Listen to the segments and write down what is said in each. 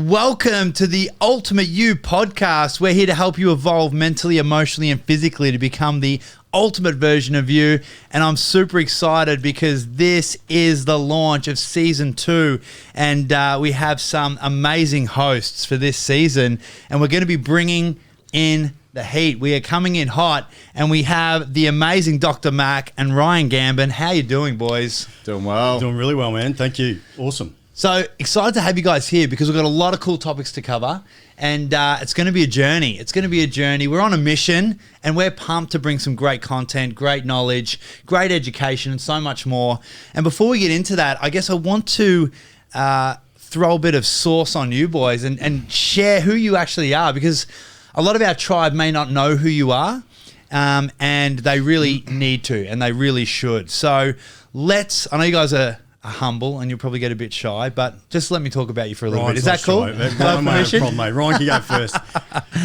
Welcome to the Ultimate You podcast. We're here to help you evolve mentally, emotionally, and physically to become the ultimate version of you. And I'm super excited because this is the launch of season 2. And we have some amazing hosts for this season. And we're going to be bringing in the heat. We are coming in hot. And we have the amazing Dr. Mac and Ryan Gambin. How you doing, boys? Doing well. Doing really well, man. Thank you. Awesome. So excited to have you guys here because we've got a lot of cool topics to cover, and it's going to be a journey. It's going to be a journey. We're on a mission, and we're pumped to bring some great content, great knowledge, great education, and so much more. And before we get into that, I guess I want to throw a bit of sauce on you boys and share who you actually are, because a lot of our tribe may not know who you are, and they really need to, and they really should. So I know you guys are humble and you'll probably get a bit shy, but just let me talk about you for a little bit. Is that cool? No problem, mate. Ryan, can you go first?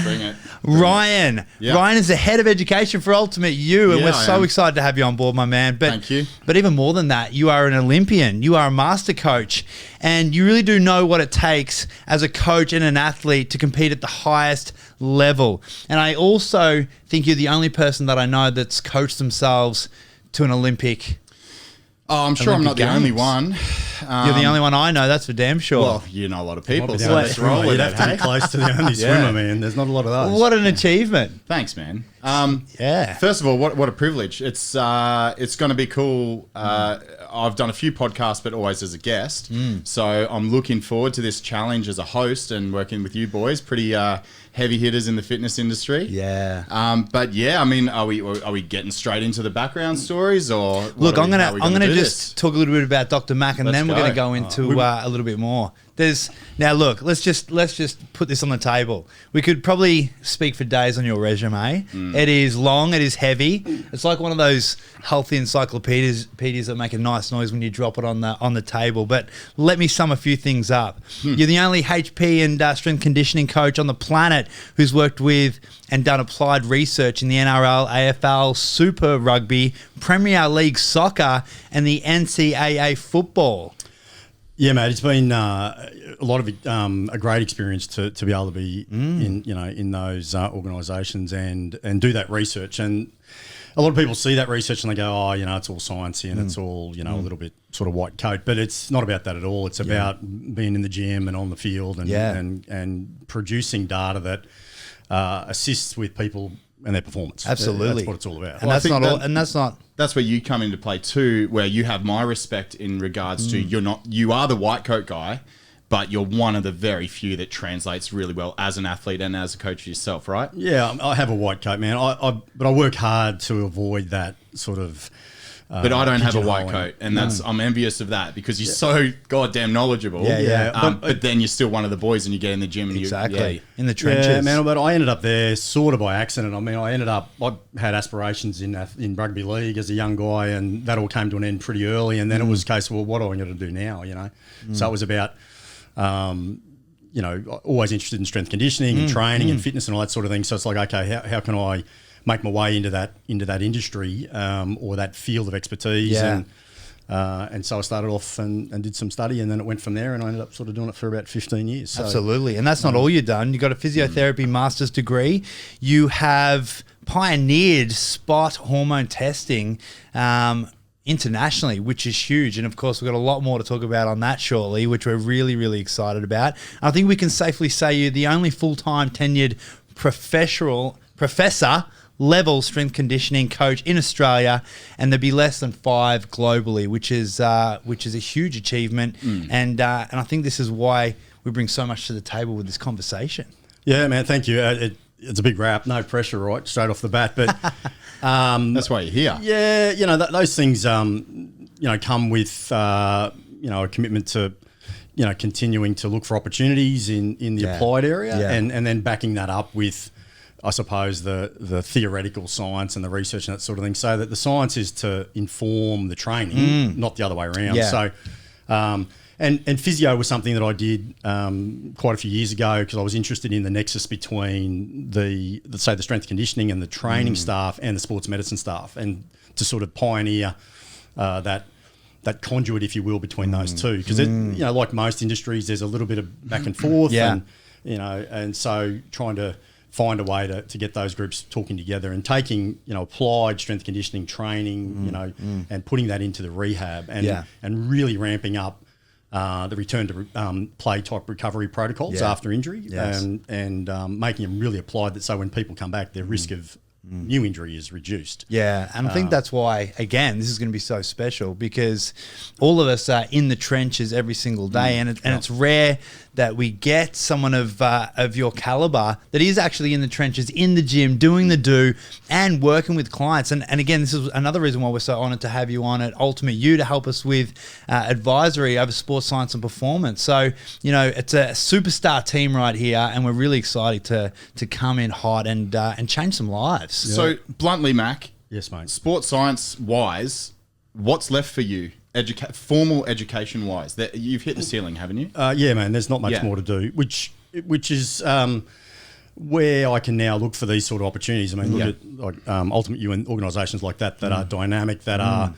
Bring it. Ryan. Yeah. Ryan is the head of education for Ultimate You, and we're so excited to have you on board, my man. But, thank you. But even more than that, you are an Olympian. You are a master coach, and you really do know what it takes as a coach and an athlete to compete at the highest level. And I also think you're the only person that I know that's coached themselves to an Olympic. Oh, I'm sure I'm not the only one. You're the only one I know, that's for damn sure. Well, you know a lot of people, so Yeah, let's roll with You'd it. have to be close to the only swimmer, man. There's not a lot of those. What an achievement. Thanks, man. Yeah. First of all, what a privilege. It's going to be cool. I've done a few podcasts, but always as a guest. So I'm looking forward to this challenge as a host and working with you boys. Pretty heavy hitters in the fitness industry. Yeah. But yeah, I mean, are we getting straight into the background stories, or look? I'm gonna just talk a little bit about Dr. Mac, and then we're gonna go into a little bit more. Let's just put this on the table. We could probably speak for days on your resume. It is long, it is heavy. It's like one of those healthy encyclopedias that make a nice noise when you drop it on the table. But let me sum a few things up. You're the only HP and strength conditioning coach on the planet who's worked with and done applied research in the NRL, AFL, Super Rugby, Premier League Soccer, and the NCAA football. Yeah, mate. It's been a lot of a great experience to be able to be in those organisations and do that research. And a lot of people see that research and they go, oh, it's all sciencey and it's all a little bit sort of white coat. But it's not about that at all. It's about being in the gym and on the field and producing data that assists with people and their performance. Absolutely, that's what it's all about. And that's where you come into play too, where you have my respect in regards to you are the white coat guy, but you're one of the very few that translates really well as an athlete and as a coach yourself, right? Yeah, I have a white coat, man. But I work hard to avoid that sort of. But I don't have a white coat, and I'm envious of that because you're so goddamn knowledgeable. Yeah. But then you're still one of the boys, and you get in the gym and in the trenches. Yeah, man. But I ended up there sort of by accident. I mean, I had aspirations in rugby league as a young guy, and that all came to an end pretty early. And then it was a case, well, what am I going to do now? So it was about. Always interested in strength conditioning and training and fitness and all that sort of thing. So it's like, okay, how can I make my way into that industry or that field of expertise? And so I started off and did some study, and then it went from there, and I ended up sort of doing it for about 15 years. So, absolutely. And that's not all you've done. You've got a physiotherapy master's degree. You have pioneered spot hormone testing internationally, which is huge. And of course, we've got a lot more to talk about on that shortly, which we're really, really excited about. I think we can safely say you're the only full-time tenured professor level strength conditioning coach in Australia, and there'd be less than 5 globally, which is a huge achievement. And I think this is why we bring so much to the table with this conversation. Yeah, man, thank you. It's a big wrap, no pressure, right, straight off the bat. But that's why you're here. Yeah, those things, come with a commitment to, continuing to look for opportunities in the applied area, and then backing that up with, I suppose, the theoretical science and the research and that sort of thing, so that the science is to inform the training, not the other way around. Yeah. So, and physio was something that I did quite a few years ago because I was interested in the nexus between the strength conditioning and the training staff and the sports medicine staff, and to sort of pioneer that that conduit, if you will, between those two. Because, like most industries, there's a little bit of back and forth. Yeah. And, and so trying to find a way to get those groups talking together and taking, applied strength conditioning training, and putting that into the rehab and really ramping up the return to play type recovery protocols after injury and making them really applied, that so when people come back, their risk of new injury is reduced. Yeah, and I think that's why, again, this is going to be so special, because all of us are in the trenches every single day, and it's rare that we get someone of your caliber that is actually in the trenches, in the gym, doing the do, and working with clients. And again, this is another reason why we're so honoured to have you on at Ultimate U to help us with advisory over sports science and performance. So, it's a superstar team right here, and we're really excited to come in hot and change some lives. Yeah. So, bluntly, Mac. Yes, mate. Sports science-wise, what's left for you? Formal education-wise, that you've hit the ceiling, haven't you? Yeah, man. There's not much more to do, which is where I can now look for these sort of opportunities. I mean, look at like Ultimate U and organisations like that are dynamic, that are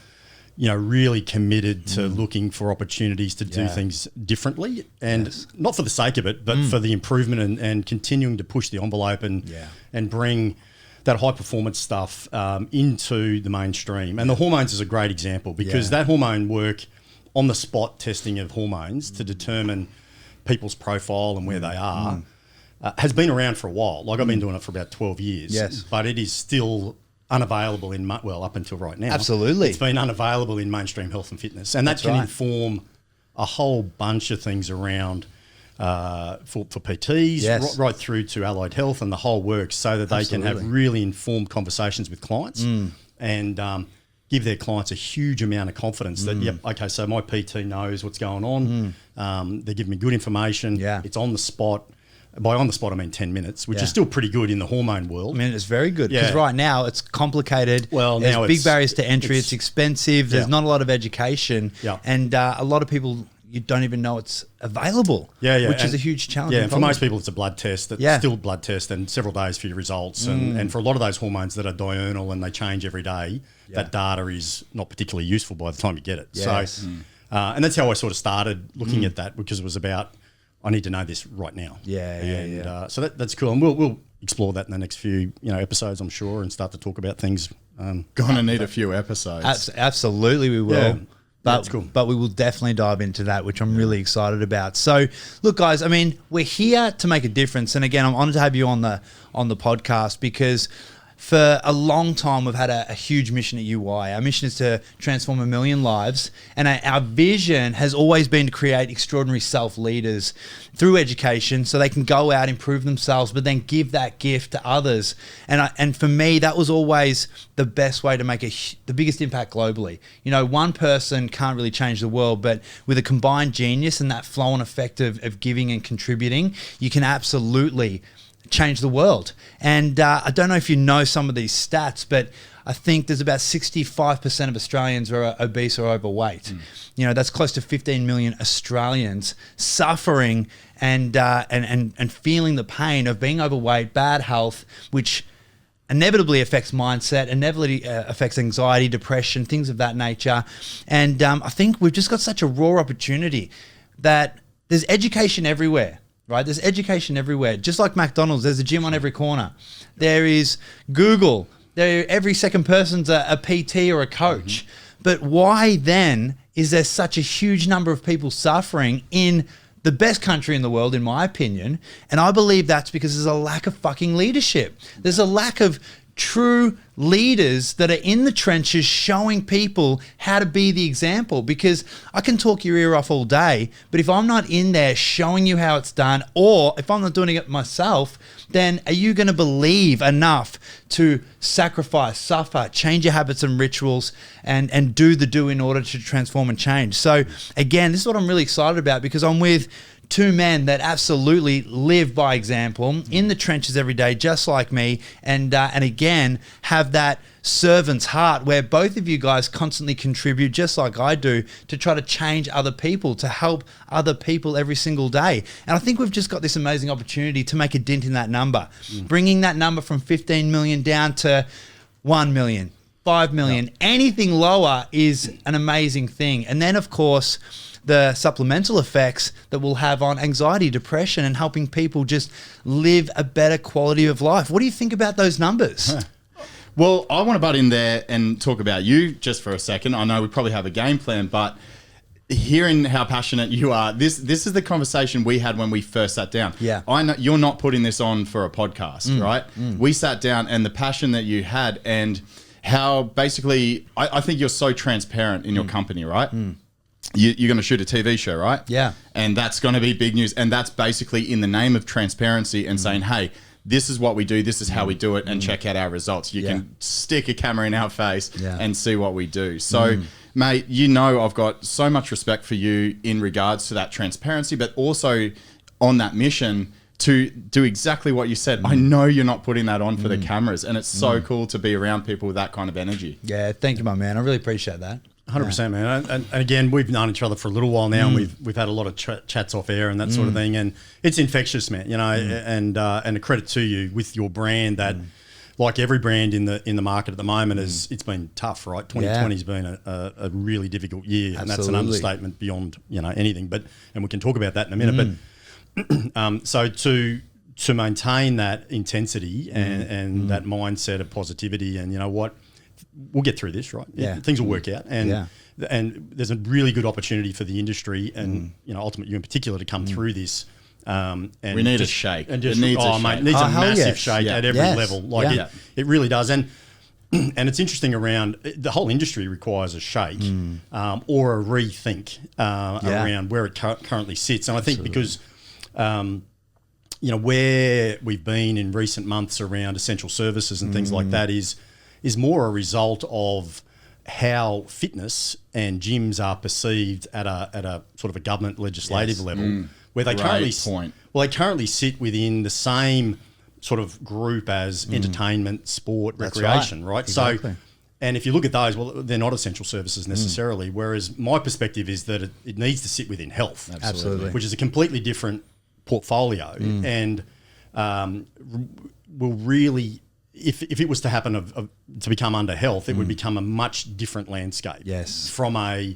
really committed to looking for opportunities to do things differently, and not for the sake of it, but for the improvement and continuing to push the envelope and bring that high performance stuff into the mainstream. And the hormones is a great example, because that hormone work, on the spot testing of hormones to determine people's profile and where they are, has been around for a while. Like I've been doing it for about 12 years, but it is still unavailable up until right now. Absolutely. It's been unavailable in mainstream health and fitness, and that can inform a whole bunch of things around for PTs, right through to allied health and the whole works, so that they can have really informed conversations with clients and give their clients a huge amount of confidence that, so my PT knows what's going on. They give me good information. It's on the spot. By on the spot, I mean 10 minutes, which is still pretty good in the hormone world. I mean, it's very good, because right now it's complicated. Well, there's now big barriers to entry. It's expensive. There's not a lot of education. And a lot of people, you don't even know it's available, which is a huge challenge. Yeah, and for most people, it's a blood test. It's still a blood test, and several days for your results. And for a lot of those hormones that are diurnal and they change every day, that data is not particularly useful by the time you get it. So, and that's how I sort of started looking at that, because it was about, I need to know this right now. So that's cool, and we'll explore that in the next few episodes, I'm sure, and start to talk about things. Gonna need a few episodes. Absolutely, we will. Yeah. But, that's cool. But we will definitely dive into that, which I'm really excited about. So, look, guys, I mean, we're here to make a difference, and again, I'm honoured to have you on the podcast, because for a long time, we've had a huge mission at UI. Our mission is to transform 1 million lives. And our vision has always been to create extraordinary self-leaders through education, so they can go out, improve themselves, but then give that gift to others. And for me, that was always the best way to make the biggest impact globally. One person can't really change the world, but with a combined genius and that flow and effect of giving and contributing, you can absolutely change the world. And I don't know if you know some of these stats, but I think there's about 65% of Australians are obese or overweight. That's close to 15 million Australians suffering and feeling the pain of being overweight, bad health, which inevitably affects mindset, inevitably affects anxiety, depression, things of that nature. And I think we've just got such a raw opportunity that there's education everywhere. Right, there's education everywhere. Just like McDonald's, there's a gym on every corner. There is Google. Every second person's a PT or a coach. But why then is there such a huge number of people suffering in the best country in the world, in my opinion? And I believe that's because there's a lack of fucking leadership. There's a lack of true leaders that are in the trenches showing people how to be the example. Because I can talk your ear off all day, but if I'm not in there showing you how it's done, or if I'm not doing it myself, then are you going to believe enough to sacrifice, suffer, change your habits and rituals, and do the do in order to transform and change? So again, this is what I'm really excited about, because I'm with two men that absolutely live by example, in the trenches every day, just like me, and again, have that servant's heart where both of you guys constantly contribute, just like I do, to try to change other people, to help other people every single day. And I think we've just got this amazing opportunity to make a dent in that number, bringing that number from 15 million down to 1 million, 5 million. Anything lower is an amazing thing. And then, of course, the supplemental effects that we'll have on anxiety, depression, and helping people just live a better quality of life. What do you think about those numbers? Well, I want to butt in there and talk about you just for a second. I know we probably have a game plan, but hearing how passionate you are, this is the conversation we had when we first sat down. Yeah. I know you're not putting this on for a podcast, right? We sat down, and the passion that you had, and how basically, I think you're so transparent in your company, right? You're going to shoot a TV show, right? Yeah. And that's going to be big news. And that's basically in the name of transparency and saying, hey, this is what we do, this is how we do it, and check out our results. You can stick a camera in our face and see what we do. So, mate, you know I've got so much respect for you in regards to that transparency, but also on that mission to do exactly what you said. I know you're not putting that on for the cameras, and it's so cool to be around people with that kind of energy. Yeah, thank you, my man. I really appreciate that. 100%, man. And again, we've known each other for a little while now, and we've had a lot of chats off air and that sort of thing. And it's infectious, man. You know, and a credit to you with your brand that, like every brand in the market at the moment, it's been tough, right? 2020's been a really difficult year, and that's an understatement beyond anything. And we can talk about that in a minute. But so to maintain that intensity and that mindset of positivity, and you know what. We'll get through this, right? Yeah. Things will work out. And there's a really good opportunity for the industry and, ultimately you in particular to come through this. And we need a shake. And just, it needs a shake. Mate, it needs a massive shake at every level. Like it really does. And it's interesting around the whole industry requires a shake or a rethink around where it currently sits. And I think because where we've been in recent months around essential services and things like that is more a result of how fitness and gyms are perceived at a sort of a government legislative level, where they currently sit within the same sort of group as entertainment, sport, recreation, right? Exactly. So, and if you look at those, well, they're not essential services necessarily. Whereas my perspective is that it needs to sit within health, Absolutely. which is a completely different portfolio, and will really. If it was to happen to become under health, it would become a much different landscape. Yes. From a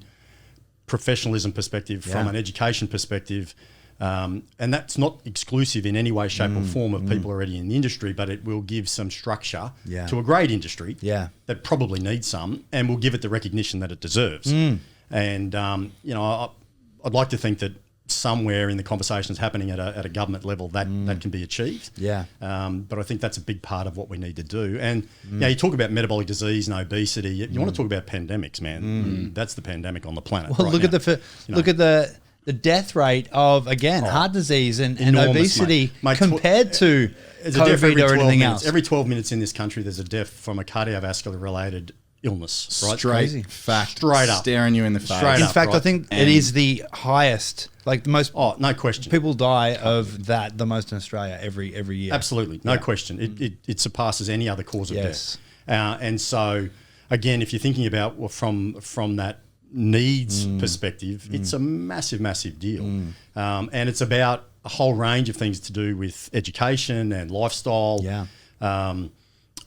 professionalism perspective, from an education perspective, and that's not exclusive in any way, shape, or form of people already in the industry, but it will give some structure to a great industry that probably needs some, and will give it the recognition that it deserves. And I'd like to think that somewhere in the conversations happening at a government level that can be achieved. But I think that's a big part of what we need to do. And you talk about metabolic disease and obesity. You want to talk about pandemics, man. That's the pandemic on the planet. Well, look at the death rate of heart disease and obesity mate, compared to COVID or anything else. Every 12 minutes in this country, there's a death from a cardiovascular related illness, right? Straight up, staring you in the face. In fact, I think it is the highest, like the most. Oh, no question. People die of that the most in Australia every year. Absolutely, no question. It surpasses any other cause of death. And so, again, if you're thinking about from that needs perspective, it's a massive deal, and it's about a whole range of things to do with education and lifestyle.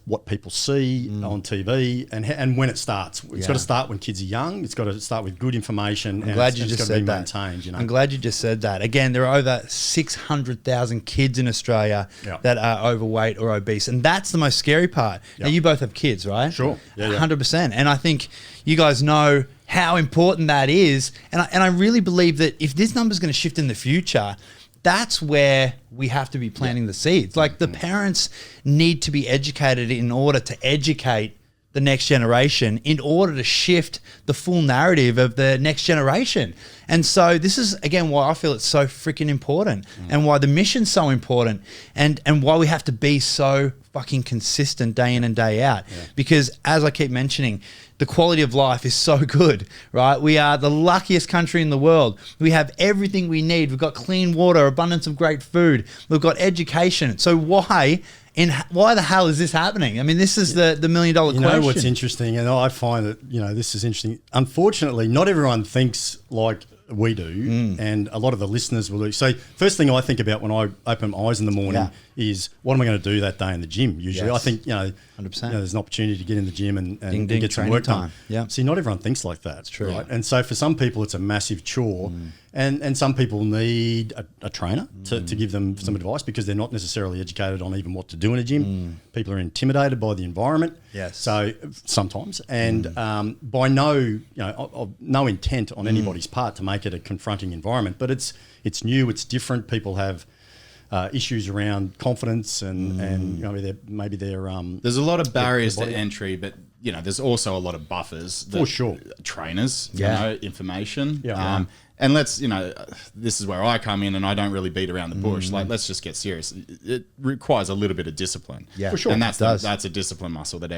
What people see on TV and when it starts. It's got to start when kids are young. It's got to start with good information. I'm glad you just said that. I'm glad you just said that. Again, there are over 600,000 kids in Australia that are overweight or obese, and that's the most scary part. Now, you both have kids, right? Sure. 100%. And I think you guys know how important that is. And I really believe that if this number is going to shift in the future, that's where we have to be planting the seeds. Like the parents need to be educated in order to educate the next generation, in order to shift the full narrative of the next generation. And so this is, again, why I feel it's so freaking important and why the mission's so important and why we have to be so fucking consistent day in and day out. Because as I keep mentioning, the quality of life is so good, right? We are the luckiest country in the world. We have everything we need. We've got clean water, abundance of great food. We've got education. So why the hell is this happening? I mean, this is the $1 million question. You know what's interesting, and I find that, this is interesting. Unfortunately, not everyone thinks like we do, and a lot of the listeners will do. So first thing I think about when I open my eyes in the morning is what am I going to do that day in the gym? Usually, Yes. I think 100%. there's an opportunity to get in the gym and Ding, ding, get some training work time. done. Yeah. See, not everyone thinks like that. That's true. right? And so for some people, it's a massive chore, and some people need a trainer to give them some advice because they're not necessarily educated on even what to do in a gym. People are intimidated by the environment. Yes. So sometimes, and by no intent on anybody's part to make it a confronting environment, but it's new, it's different. People have issues around confidence and maybe they're there's a lot of barriers to entry, but there's also a lot of buffers. For sure. Trainers, Yeah. information. Yeah. And let's, this is where I come in and I don't really beat around the bush. Like, let's just get serious. It requires a little bit of discipline. Yeah. For sure. And that's It does. that's a discipline muscle that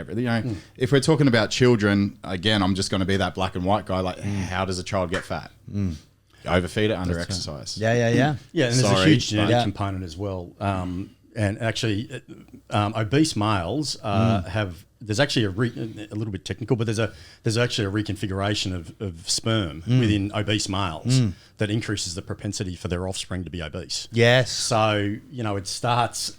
if we're talking about children, again, I'm just going to be that black and white guy. Like, how does a child get fat? Overfeed it, under exercise. Yeah. Yeah, and there's a Sorry, huge genetic but- component as well. And actually, obese males have. There's actually a little bit technical, but there's actually a reconfiguration of sperm within obese males that increases the propensity for their offspring to be obese. Yes. So it starts.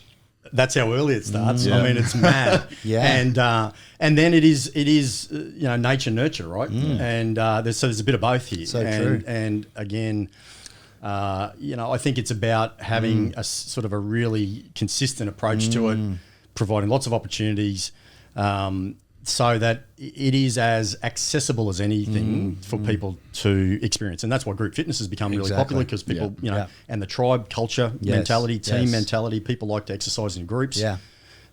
That's how early it starts. Yeah. I mean, it's mad. Yeah. And then it is nature nurture, right? And there's a bit of both here. So true. And again, I think it's about having a sort of a really consistent approach to it, providing lots of opportunities, so that it is as accessible as anything for people to experience. And that's why group fitness has become really popular, because people, and the tribe culture mentality, team mentality, people like to exercise in groups. Yeah.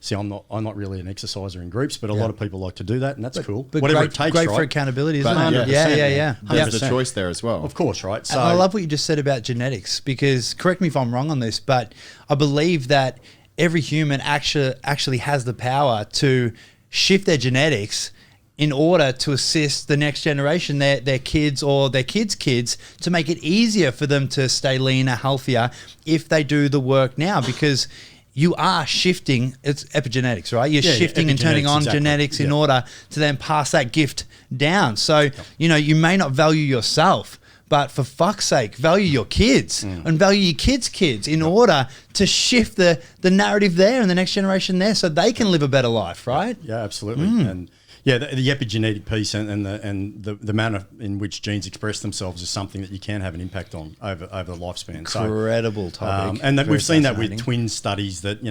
See, I'm not really an exerciser in groups, but a lot of people like to do that, and that's cool. But Whatever great, it takes, great right? for accountability, isn't But it? 100%, Yeah. There's the 100%. choice there as well. Of course, right? So And I love what you just said about genetics, because correct me if I'm wrong on this, but I believe that every human actually has the power to shift their genetics in order to assist the next generation, their kids or their kids' kids, to make it easier for them to stay leaner, healthier, if they do the work now, because you are shifting. It's epigenetics, right? You're shifting and turning on genetics in order to then pass that gift down. So, you may not value yourself, but for fuck's sake, value your kids and value your kids' kids in order to shift the narrative there and the next generation there, so they can live a better life, right? Yeah, absolutely. And the epigenetic piece and the manner in which genes express themselves is something that you can have an impact on over the lifespan. Incredible topic. And that Very we've seen that with fascinating. twin studies that,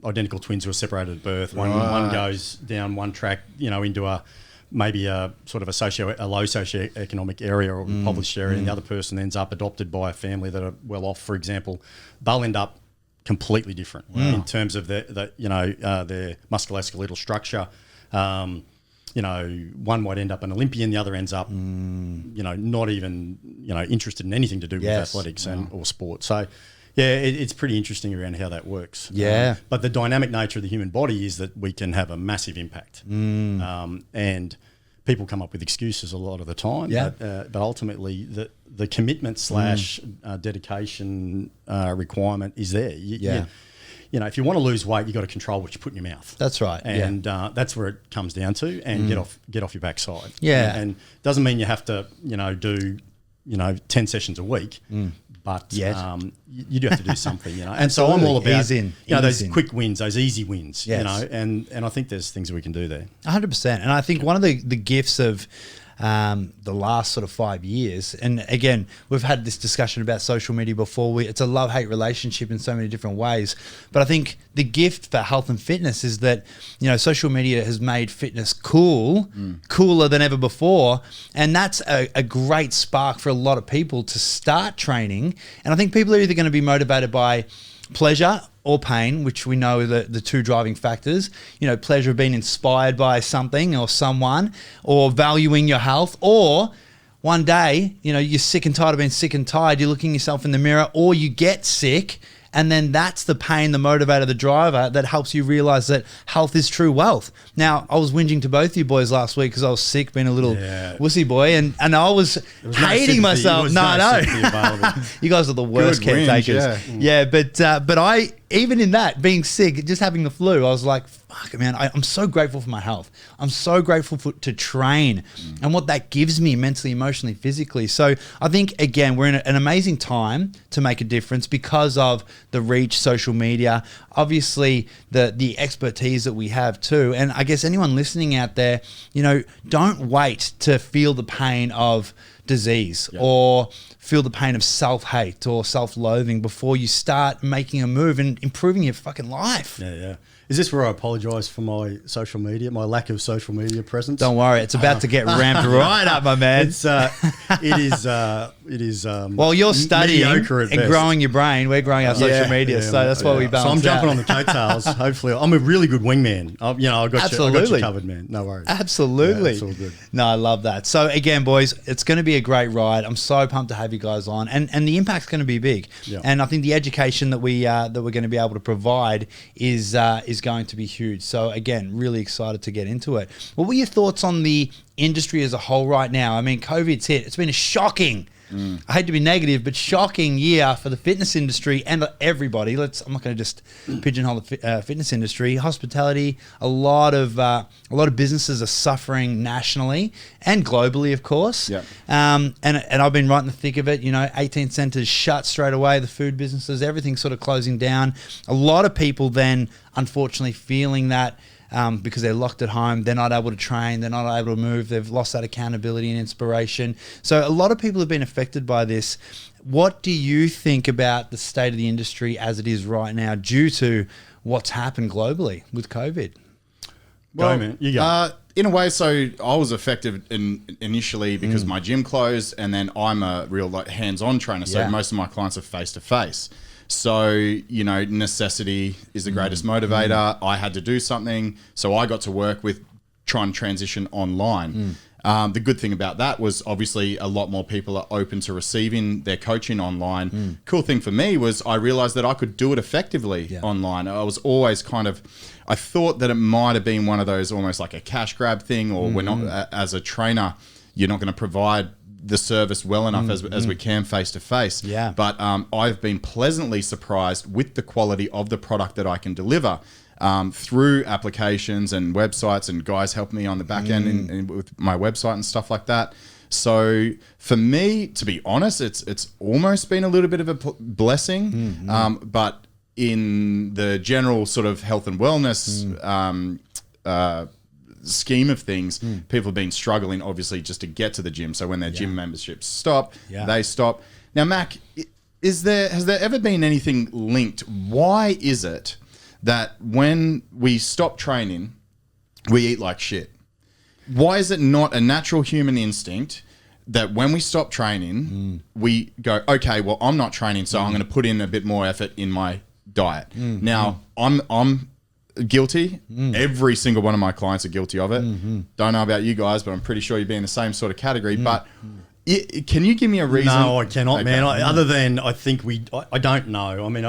identical twins who are separated at birth. One goes down one track, into maybe a sort of a low socioeconomic area or impoverished area, and the other person ends up adopted by a family that are well off, for example. They'll end up completely different in terms of their musculoskeletal structure. One might end up an Olympian, the other ends up, not even, interested in anything to do with athletics or sport. So, it's pretty interesting around how that works. Yeah. But the dynamic nature of the human body is that we can have a massive impact. And people come up with excuses a lot of the time. Yeah. But ultimately, the commitment / dedication requirement is there. If you want to lose weight, you've got to control what you put in your mouth. That's right. And that's where it comes down to, and get off your backside. Yeah. And doesn't mean you have to, do 10 sessions a week. But you do have to do something, And so I'm all about those quick wins, those easy wins, and I think there's things that we can do there. 100%. And I think one of the gifts of the last sort of 5 years, and again, we've had this discussion about social media before. It's a love-hate relationship in so many different ways. But I think the gift for health and fitness is that, social media has made fitness cooler than ever before. And that's a great spark for a lot of people to start training. And I think people are either going to be motivated by pleasure or pain, which we know are the two driving factors. Pleasure of being inspired by something or someone, or valuing your health, or one day, you're sick and tired of being sick and tired, you're looking yourself in the mirror, or you get sick, and then that's the pain, the motivator, the driver that helps you realize that health is true wealth. Now, I was whinging to both you boys last week because I was sick, being a little wussy boy, and I was hating myself. No. You guys are the worst caretakers. But even in that, being sick, just having the flu, I was like, fuck, man, I'm so grateful for my health. I'm so grateful to train and what that gives me mentally, emotionally, physically. So I think, again, we're in an amazing time to make a difference because of the reach, social media, obviously the expertise that we have too. And I guess anyone listening out there, you know, don't wait to feel the pain of disease or feel the pain of self-hate or self-loathing before you start making a move and improving your fucking life. Yeah. Is this where I apologise for my social media, my lack of social media presence? Don't worry, it's about to get ramped right up, my man. It is. Well, you're studying and growing your brain. We're growing our social media, so that's why we balance. So I'm jumping on the coattails. Hopefully, I'm a really good wingman. I got you covered, man. No worries. Absolutely, it's all good. No, I love that. So again, boys, it's going to be a great ride. I'm so pumped to have you guys on, and the impact's going to be big. Yeah. And I think the education that we're going to be able to provide is going to be huge. So again, really excited to get into it. What were your thoughts on the industry as a whole right now? I mean, COVID's hit. It's been a shocking, I hate to be negative, but shocking year for the fitness industry and everybody. I'm not going to just pigeonhole the fitness industry. Hospitality, a lot of businesses are suffering nationally and globally, of course. Yeah. And I've been right in the thick of it. You know, 18 centres shut straight away. The food businesses, everything's sort of closing down. A lot of people then, unfortunately, feeling that. Because they're locked at home, they're not able to train, they're not able to move, they've lost that accountability and inspiration. So a lot of people have been affected by this. What do you think about the state of the industry as it is right now due to what's happened globally with COVID? Well, man, you go. In a way, so I was affected initially because my gym closed, and then I'm a real hands-on trainer, so most of my clients are face-to-face. So, you know, necessity is the greatest motivator. I had to do something, so I got to work with trying to transition online. The good thing about that was obviously a lot more people are open to receiving their coaching online. Cool thing for me was I realized that I could do it effectively online. I was always I thought that it might have been one of those almost like a cash grab thing, or we're not, as a trainer, you're not going to provide the service well enough as we can face to face. Yeah. But I've been pleasantly surprised with the quality of the product that I can deliver through applications and websites, and guys help me on the back end and with my website and stuff like that. So for me, to be honest, it's almost been a little bit of a blessing. But in the general sort of health and wellness scheme of things, people have been struggling obviously just to get to the gym. So when their gym memberships stop, they stop. Now, Mac, has there ever been anything linked? Why is it that when we stop training, we eat like shit? Why is it not a natural human instinct that when we stop training, we go, okay, well, I'm not training, so I'm going to put in a bit more effort in my diet. Now, I'm guilty. Every single one of my clients are guilty of it. Don't know about you guys, but I'm pretty sure you'd be in the same sort of category. But can you give me a reason? No, I cannot, man. Other than I think I don't know. I mean,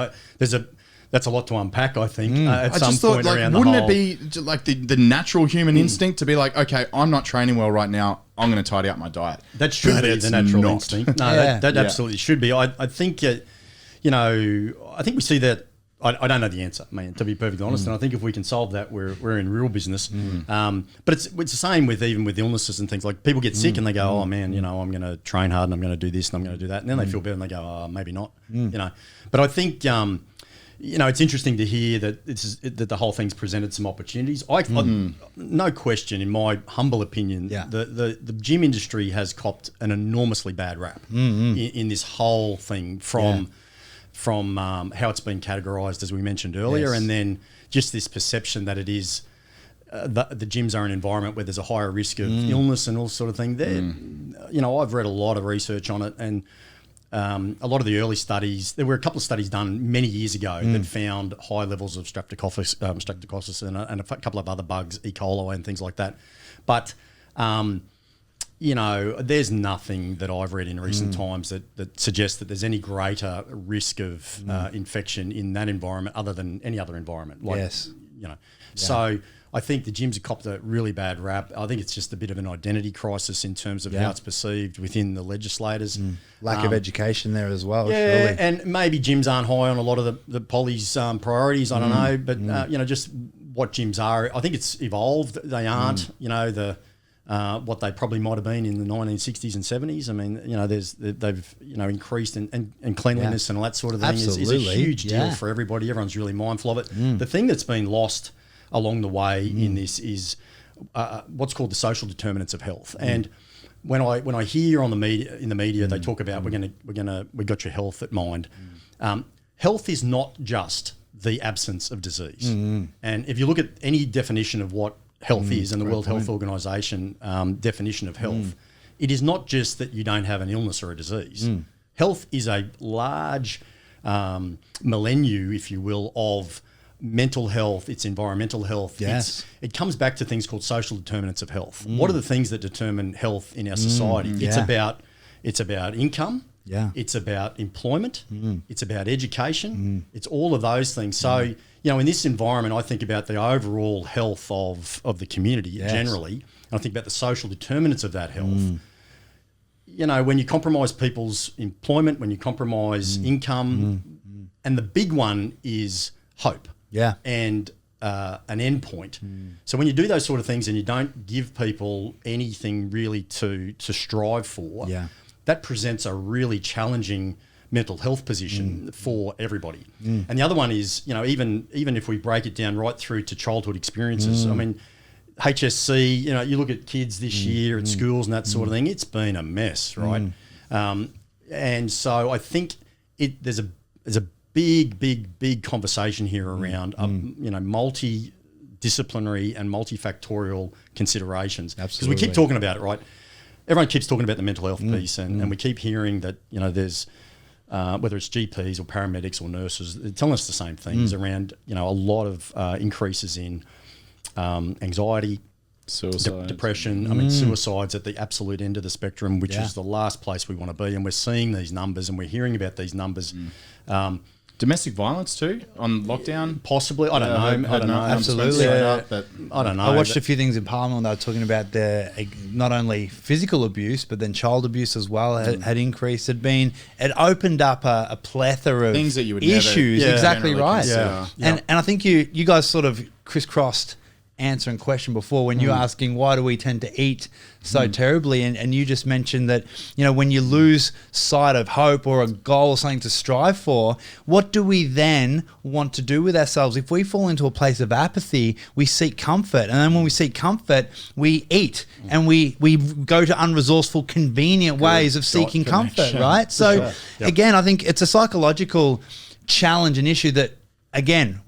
that's a lot to unpack, I think, at some point around the whole. Wouldn't it be like the natural human instinct to be like, okay, I'm not training well right now, I'm going to tidy up my diet? That should be the natural instinct. No, that absolutely should be. I think, I think we see that. I don't know the answer, man, to be perfectly honest. And I think if we can solve that, we're in real business. But it's the same with illnesses and things. Like people get sick and they go, oh man, I'm going to train hard and I'm going to do this and I'm going to do that. And then they feel better and they go, oh, maybe not, But I think, it's interesting to hear that that the whole thing's presented some opportunities. No question, in my humble opinion, the gym industry has copped an enormously bad rap in this whole thing from how it's been categorised, as we mentioned earlier, and then just this perception that it is the gyms are an environment where there's a higher risk of illness and all sort of thing. I've read a lot of research on it, and a lot of the early studies, there were a couple of studies done many years ago that found high levels of streptococcus and a couple of other bugs, E. coli and things like that. But there's nothing that I've read in recent times that suggests that there's any greater risk of infection in that environment other than any other environment. So I think the gyms have copped a really bad rap. I think it's just a bit of an identity crisis in terms of how it's perceived within the legislators. Lack of education there as well, yeah, surely. and maybe gyms aren't high on a lot of the poly's priorities. I don't know, but just what gyms are. I think it's evolved. They aren't, what they probably might have been in the 1960s and 70s. I mean, they've increased and cleanliness and all that sort of thing is a huge deal for everybody. Everyone's really mindful of it. The thing that's been lost along the way in this is what's called the social determinants of health. And when I hear in the media they talk about we got your health at mind. Health is not just the absence of disease. And if you look at any definition of what health is, and the World Health Organization definition of health, it is not just that you don't have an illness or a disease. Health is a large milieu, if you will, of mental health, it's environmental health. Yes. It comes back to things called social determinants of health. What are the things that determine health in our society? It's about income. Yeah. It's about employment. It's about education. It's all of those things. So, in this environment, I think about the overall health of the community generally. And I think about the social determinants of that health. When you compromise people's employment, when you compromise income, and the big one is hope. Yeah. And an end point. So when you do those sort of things and you don't give people anything really to strive for, that presents a really challenging mental health position for everybody. And the other one is, even if we break it down right through to childhood experiences, I mean, HSC, you look at kids this year at schools and that sort of thing, it's been a mess, right? And so I think there's a big conversation here around multidisciplinary and multifactorial considerations. Absolutely. Because we keep talking about it, right? Everyone keeps talking about the mental health piece, and we keep hearing that there's whether it's GPs or paramedics or nurses, they're telling us the same things around a lot of increases in anxiety, suicide, depression. I mean, suicides at the absolute end of the spectrum, which is the last place we want to be. And we're seeing these numbers, and we're hearing about these numbers. Domestic violence too on lockdown? Possibly. I don't know. I don't know. Absolutely. I don't know. I watched a few things in Parliament. They were talking about not only physical abuse, but then child abuse as well had increased. It opened up a plethora of things that you would issues. never exactly right. Consider. And I think you guys sort of crisscrossed answer and question before when you're asking why do we tend to eat so terribly, and you just mentioned that when you lose sight of hope or a goal or something to strive for, what do we then want to do with ourselves? If we fall into a place of apathy, we seek comfort, and then when we seek comfort, we eat, and we go to unresourceful, convenient ways of seeking comfort, right? So again, I think it's a psychological challenge, an issue that, again,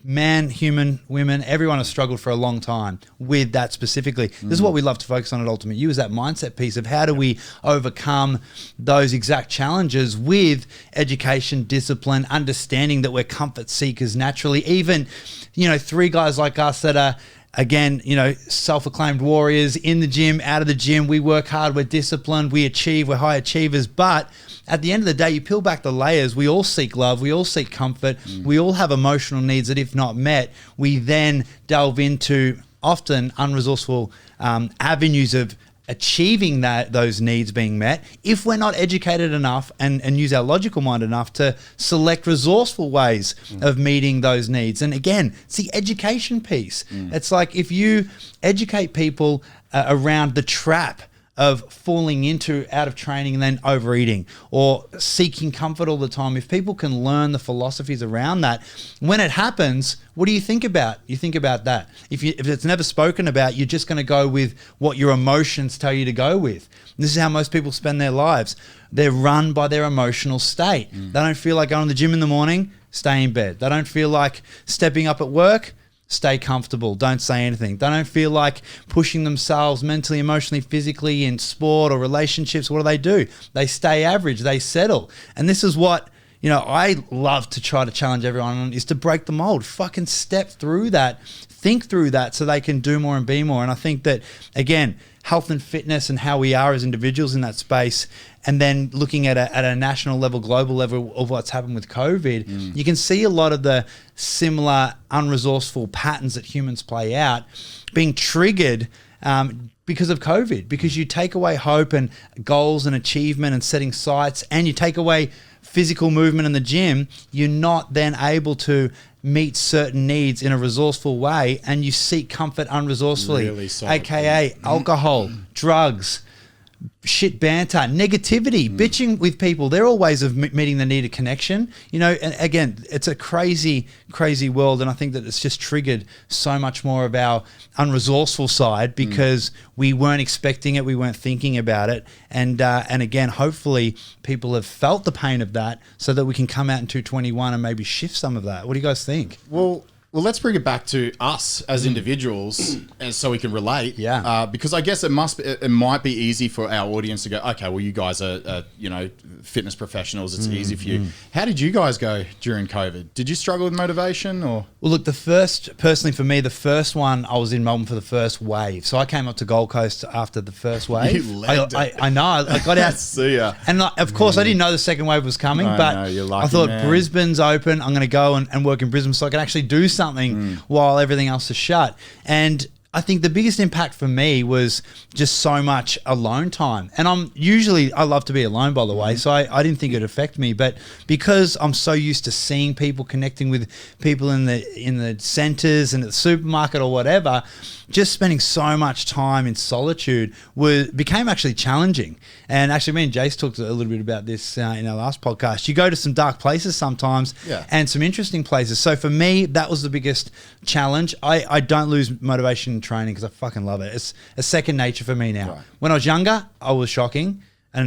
man, human, women, everyone has struggled for a long time with that specifically. This is what we love to focus on at Ultimate You, is that mindset piece of how do we overcome those exact challenges with education, discipline, understanding that we're comfort seekers naturally. Even, three guys like us that are, again, self-acclaimed warriors in the gym, out of the gym, we work hard, we're disciplined, we achieve, we're high achievers, but at the end of the day, you peel back the layers, we all seek love, we all seek comfort, we all have emotional needs that if not met, we then delve into often unresourceful avenues of achieving those needs being met if we're not educated enough and use our logical mind enough to select resourceful ways of meeting those needs. And again, it's the education piece. It's like if you educate people around the trap of falling out of training and then overeating or seeking comfort all the time, if people can learn the philosophies around that, when it happens, what do you think about? You think about that. If it's never spoken about, you're just going to go with what your emotions tell you to go with. And this is how most people spend their lives. They're run by their emotional state. They don't feel like going to the gym in the morning, stay in bed. They don't feel like stepping up at work, stay comfortable, don't say anything. They don't feel like pushing themselves mentally, emotionally, physically in sport or relationships. What do? They stay average, they settle. And this is what, you know, I love to try to challenge everyone on is to break the mold. Fucking step through that, think through that so they can do more and be more. And I think that, again, health and fitness and how we are as individuals in that space, and then looking at a national level, global level of what's happened with COVID, you can see a lot of the similar unresourceful patterns that humans play out being triggered because of COVID, because you take away hope and goals and achievement and setting sights, and you take away physical movement in the gym, you're not then able to meet certain needs in a resourceful way, and you seek comfort unresourcefully, Really aka alcohol, drugs, shit banter, negativity, bitching with people. They're all ways of meeting the need of connection. You know, and again, it's a crazy, crazy world. And I think that it's just triggered so much more of our unresourceful side because we weren't expecting it. We weren't thinking about it. And again, hopefully people have felt the pain of that so that we can come out in 2021 and maybe shift some of that. What do you guys think? Well, let's bring it back to us as individuals, and so we can relate. Yeah. Because I guess it might be easy for our audience to go, okay, well, you guys are you know, fitness professionals. It's easy for you. How did you guys go during COVID? Did you struggle with motivation or? Well, look, personally for me, the first one, I was in Melbourne for the first wave. So I came up to Gold Coast after the first wave. You legged it. I know. I got out. See ya. And of course, I didn't know the second wave was coming, but you're lucky, I thought man. Brisbane's open. I'm going to go and work in Brisbane so I can actually do something while everything else is shut. And I think the biggest impact for me was just so much alone time. And I love to be alone, by the way, so I didn't think it'd affect me. But because I'm so used to seeing people, connecting with people in the centres and at the supermarket or whatever, just spending so much time in solitude became actually challenging. And actually, me and Jace talked a little bit about this in our last podcast. You go to some dark places sometimes and some interesting places. So for me, that was the biggest challenge. I don't lose motivation in training because I fucking love it. It's a second nature for me now. Right. When I was younger, I was shocking.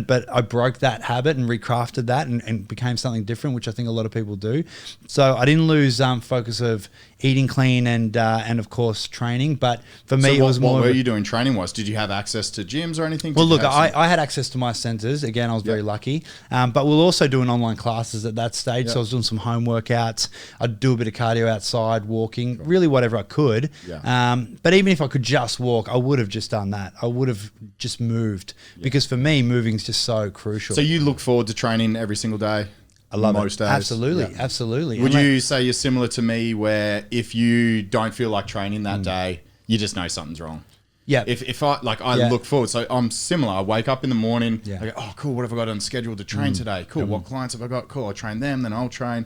But I broke that habit and recrafted that and became something different, which I think a lot of people do. So I didn't lose focus of eating clean and of course training. But for me, it was more. What were you doing training wise? Did you have access to gyms or anything? Well, look, I had access to my centres. Again, I was very lucky. But we'll also doing online classes at that stage. So I was doing some home workouts. I'd do a bit of cardio outside, walking, really whatever I could. But even if I could just walk, I would have just done that. I would have just moved because for me, moving is just so crucial. So you look forward to training every single day? I love most it. days. Absolutely. Would you say you're similar to me where if you don't feel like training that day, you just know something's wrong? Yeah. If I look forward, so I'm similar. I wake up in the morning, I go, oh cool, what have I got on schedule to train today? Cool, what clients have I got? Cool, I'll train them, then I'll train.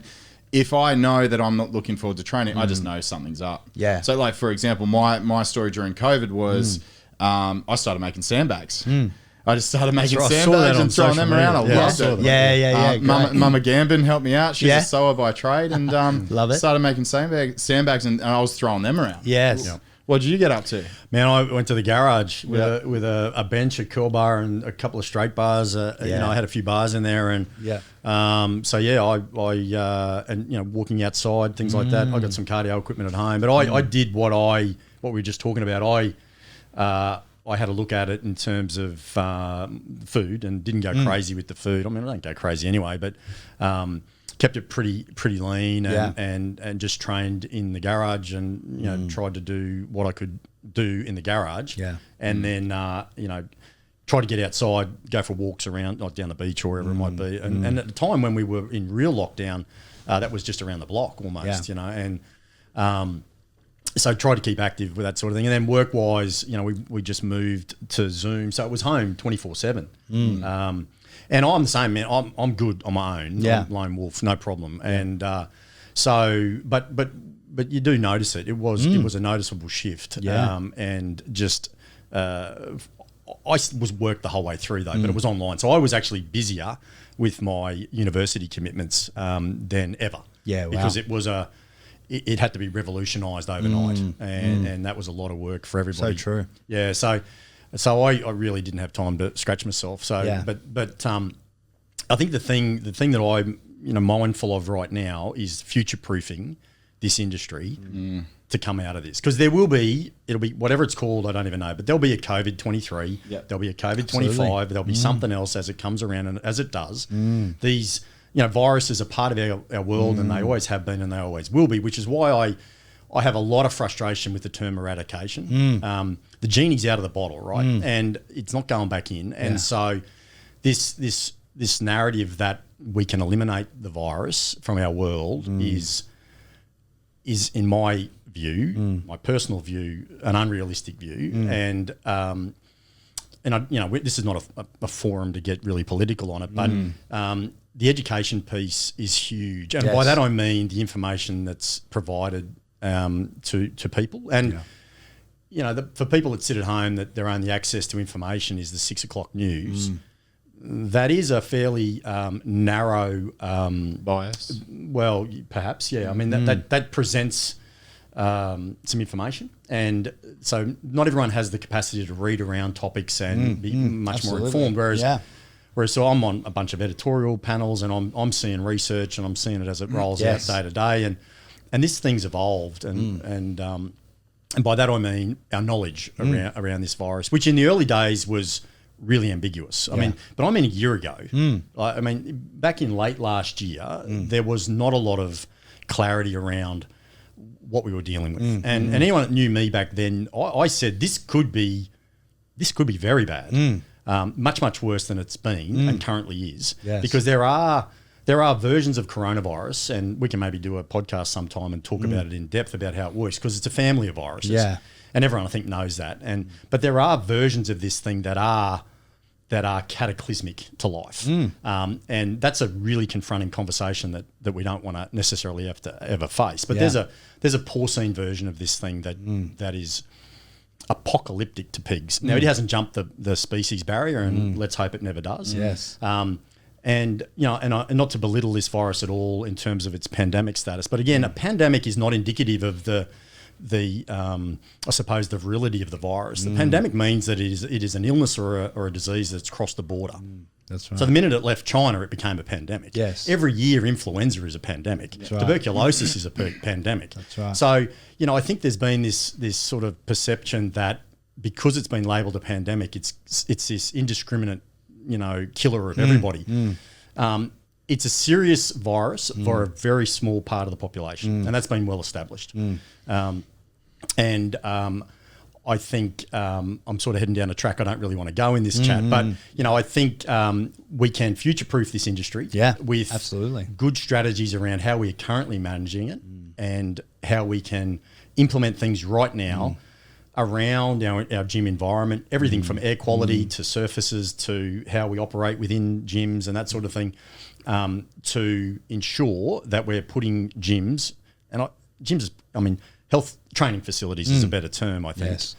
If I know that I'm not looking forward to training, I just know something's up. Yeah. So like, for example, my story during COVID was I started making sandbags. I just started making sandbags and throwing them around. I loved it. Yeah. Mama Gambin helped me out. She's a sewer by trade, and love it. Started making sandbags, and I was throwing them around. Yes. Cool. What did you get up to? Man, I went to the garage with a bench, a curl bar, and a couple of straight bars. You know, I had a few bars in there, and I walking outside, things like that. I got some cardio equipment at home, but I did what we were just talking about. I had a look at it in terms of food and didn't go crazy with the food. I mean, I don't go crazy anyway, but kept it pretty lean and just trained in the garage and tried to do what I could do in the garage. Yeah, and then try to get outside, go for walks around, like down the beach or wherever it might be. And at the time when we were in real lockdown, that was just around the block almost, and. So try to keep active with that sort of thing. And then work-wise, we just moved to Zoom. So it was home 24/7. And I'm the same, man. I'm good on my own. I'm lone wolf, no problem. And but you do notice it. It was a noticeable shift. And just I was worked the whole way through though, but it was online. So I was actually busier with my university commitments than ever. Yeah, wow. Because it had to be revolutionised overnight, and that was a lot of work for everybody. So true. Yeah, so I really didn't have time to scratch myself. So, but I think the thing that I'm mindful of right now is future proofing this industry to come out of this, because it'll be whatever it's called, I don't even know, but there'll be a COVID 23, there'll be a COVID 25, there'll be something else as it comes around, and as it does, viruses are part of our world, and they always have been and they always will be, which is why I have a lot of frustration with the term eradication. The genie's out of the bottle, right? And it's not going back in. And so this narrative that we can eliminate the virus from our world is in my view, my personal view, an unrealistic view. And this is not a forum to get really political on it, but the education piece is huge. And by that I mean the information that's provided to people. And, for people that sit at home, that their only access to information is the 6 o'clock news, that is a fairly narrow... bias? Well, perhaps, yeah. I mean, that presents some information. And so not everyone has the capacity to read around topics and be much more informed, Whereas so I'm on a bunch of editorial panels and I'm seeing research and I'm seeing it as it rolls out day to day. And this thing's evolved, and by that I mean our knowledge around this virus, which in the early days was really ambiguous. I mean a year ago. Back in late last year, there was not a lot of clarity around what we were dealing with. And anyone that knew me back then, I said this could be very bad. Much worse than it's been and currently is, because there are versions of coronavirus, and we can maybe do a podcast sometime and talk about it in depth about how it works, because it's a family of viruses, and everyone I think knows that. But there are versions of this thing that are cataclysmic to life, and that's a really confronting conversation that we don't want to necessarily have to ever face. But there's a porcine version of this thing that is apocalyptic to pigs. Now, it hasn't jumped the species barrier, and let's hope it never does. Yes. And not to belittle this virus at all in terms of its pandemic status, but again, a pandemic is not indicative of the I suppose the virility of the virus. The pandemic means that it is an illness or a disease that's crossed the border. That's right. So the minute it left China, it became a pandemic. Yes. Every year, influenza is a pandemic. That's right. Tuberculosis is a pandemic. That's right. So, I think there's been this sort of perception that because it's been labelled a pandemic, it's this indiscriminate, killer of everybody. It's a serious virus for a very small part of the population, and that's been well established. I think I'm sort of heading down a track I don't really want to go in this chat, but I think we can future-proof this industry with absolutely good strategies around how we are currently managing it and how we can implement things right now around our gym environment, everything from air quality to surfaces to how we operate within gyms and that sort of thing, to ensure that we're putting gyms, health training facilities is a better term, I think. Yes.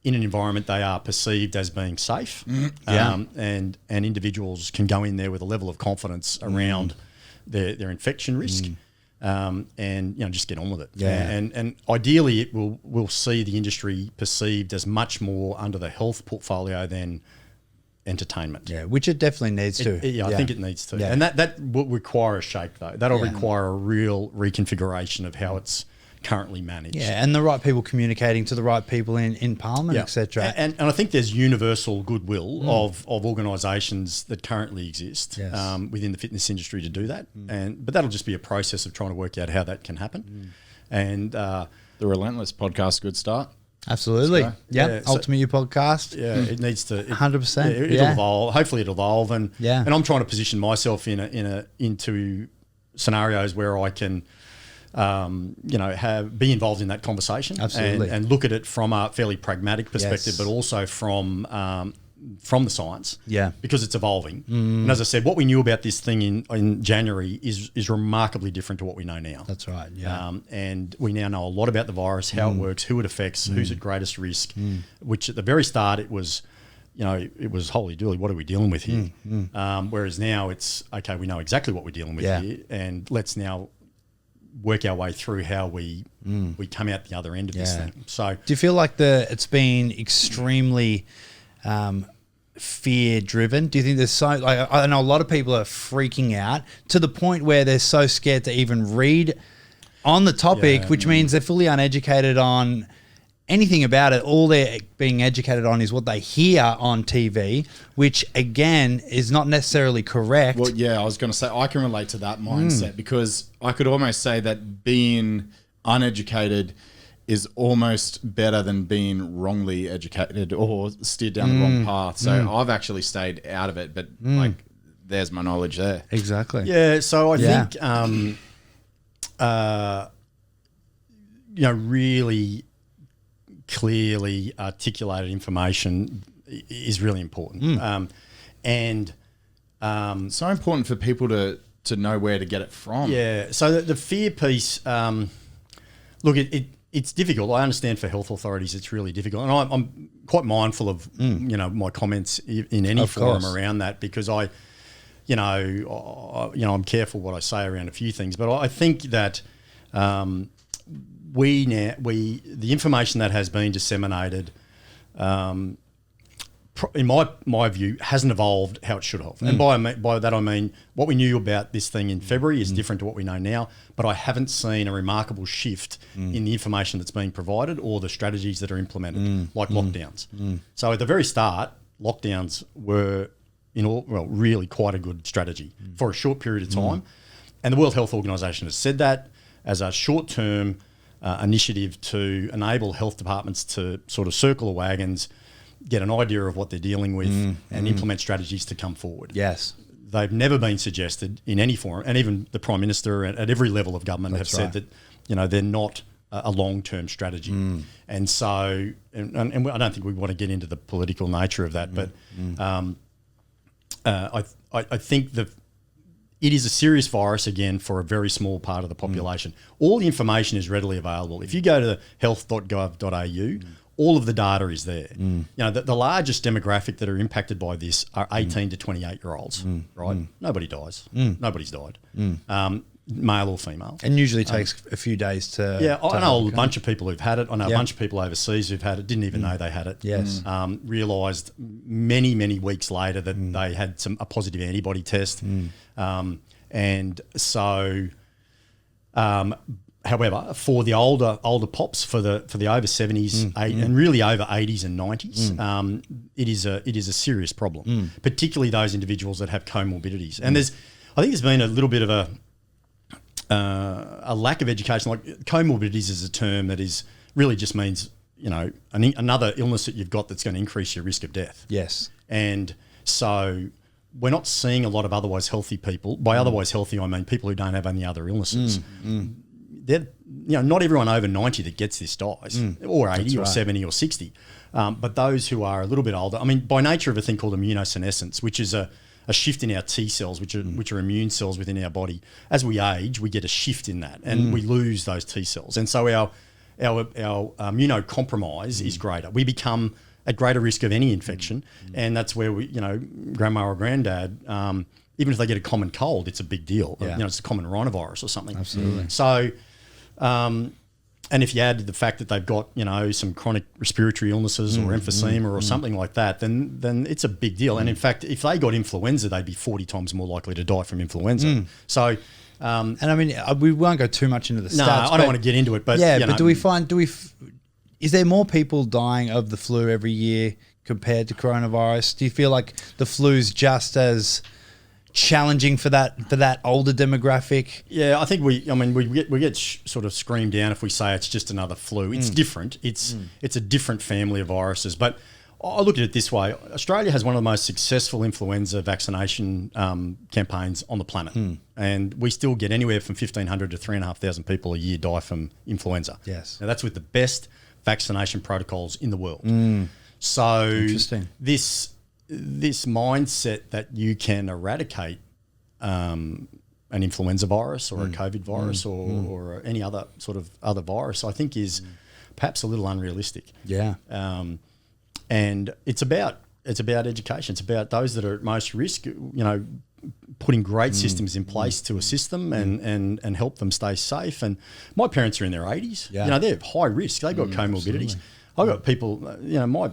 In an environment they are perceived as being safe, and individuals can go in there with a level of confidence around their infection risk, and just get on with it. And ideally, we'll see the industry perceived as much more under the health portfolio than entertainment. Yeah, which it definitely needs to. I think it needs to. And that will require a shake, though. That'll require a real reconfiguration of how it's currently managed. Yeah, and the right people communicating to the right people in Parliament, etc. And I think there's universal goodwill of organisations that currently exist within the fitness industry to do that. But that'll just be a process of trying to work out how that can happen. And the Relentless podcast, good start. Absolutely. Ultimate You podcast. Yeah, it needs to 100%. It'll evolve. Hopefully it'll evolve. And I'm trying to position myself into scenarios where I can be involved in that conversation. Absolutely. And look at it from a fairly pragmatic perspective, but also from the science. Yeah. Because it's evolving. And as I said, what we knew about this thing in January is remarkably different to what we know now. That's right. Yeah. And we now know a lot about the virus, how it works, who it affects, who's at greatest risk, which at the very start it was holy dooly, what are we dealing with here? Whereas now it's, okay, we know exactly what we're dealing with here, and let's now work our way through how we come out the other end of this thing. So, do you feel like it's been extremely fear driven? Do you think there's I know a lot of people are freaking out to the point where they're so scared to even read on the topic, which means they're fully uneducated on anything about it. All they're being educated on is what they hear on TV, which again is not necessarily correct. Well, yeah, I was going to say I can relate to that mindset because I could almost say that being uneducated is almost better than being wrongly educated or steered down the wrong path. So I've actually stayed out of it, but like there's my knowledge there. Exactly. Yeah, so I think really clearly articulated information is really important. So important for people to know where to get it from. Yeah, so the fear piece, look, it's difficult. I understand for health authorities it's really difficult. And I'm quite mindful of, my comments in any forum around that because I'm careful what I say around a few things. But I think that the information that has been disseminated, in my view, hasn't evolved how it should have. And by that I mean what we knew about this thing in February is different to what we know now, but I haven't seen a remarkable shift in the information that's being provided or the strategies that are implemented, like lockdowns. So at the very start, lockdowns were really quite a good strategy for a short period of time. And the World Health Organization has said that as a short-term initiative to enable health departments to sort of circle the wagons, get an idea of what they're dealing with and implement strategies to come forward. Yes. They've never been suggested in any forum, and even the Prime Minister at every level of government have said that, they're not a long-term strategy. And so, and I don't think we want to get into the political nature of that, but I think that it is a serious virus, again, for a very small part of the population. All the information is readily available. If you go to health.gov.au, all of the data is there. The largest demographic that are impacted by this are 18 to 28-year-olds, right? Nobody dies. Nobody's died, male or female. And usually takes a few days to... Yeah, I know a bunch of people who've had it. I know a bunch of people overseas who've had it, didn't even know they had it. Yes. Realised many, many weeks later that they had a positive antibody test. And so... however, for the older pops, for the over 70s and really over 80s and 90s, it is a serious problem, particularly those individuals that have comorbidities. And I think there's been a little bit of a lack of education. Like comorbidities is a term that is really just means another illness that you've got that's going to increase your risk of death. Yes, and so we're not seeing a lot of otherwise healthy people. By otherwise healthy, I mean people who don't have any other illnesses. Not everyone over 90 that gets this dies, or 80 or 70 or 60. But those who are a little bit older, I mean, by nature of a thing called immunosenescence, which is a shift in our T cells, which are immune cells within our body. As we age, we get a shift in that, and we lose those T cells. And so our immunocompromise is greater. We become at greater risk of any infection, and that's where grandma or granddad, even if they get a common cold, it's a big deal. It's a common rhinovirus or something. Absolutely. So, and if you add the fact that they've got some chronic respiratory illnesses or emphysema or something like that, then it's a big deal. And in fact, if they got influenza, they'd be 40 times more likely to die from influenza. So, and I mean, we won't go too much into the stats. No, I don't want to get into it, but is there more people dying of the flu every year compared to coronavirus? Do you feel like the flu's just as challenging for that older demographic? Yeah, I think we get sort of screamed down if we say it's just another flu. It's different. It's a different family of viruses. But I look at it this way: Australia has one of the most successful influenza vaccination campaigns on the planet, and we still get anywhere from 1,500 to 3,500 people a year die from influenza. Yes, now that's with the best vaccination protocols in the world. So interesting. This mindset that you can eradicate an influenza virus or a COVID virus or any other sort of other virus, I think is perhaps a little unrealistic. Yeah. And it's about education. It's about those that are at most risk, putting great systems in place to assist them and help them stay safe. And my parents are in their 80s. Yeah. They're high risk. They've got comorbidities. Absolutely. I've got people,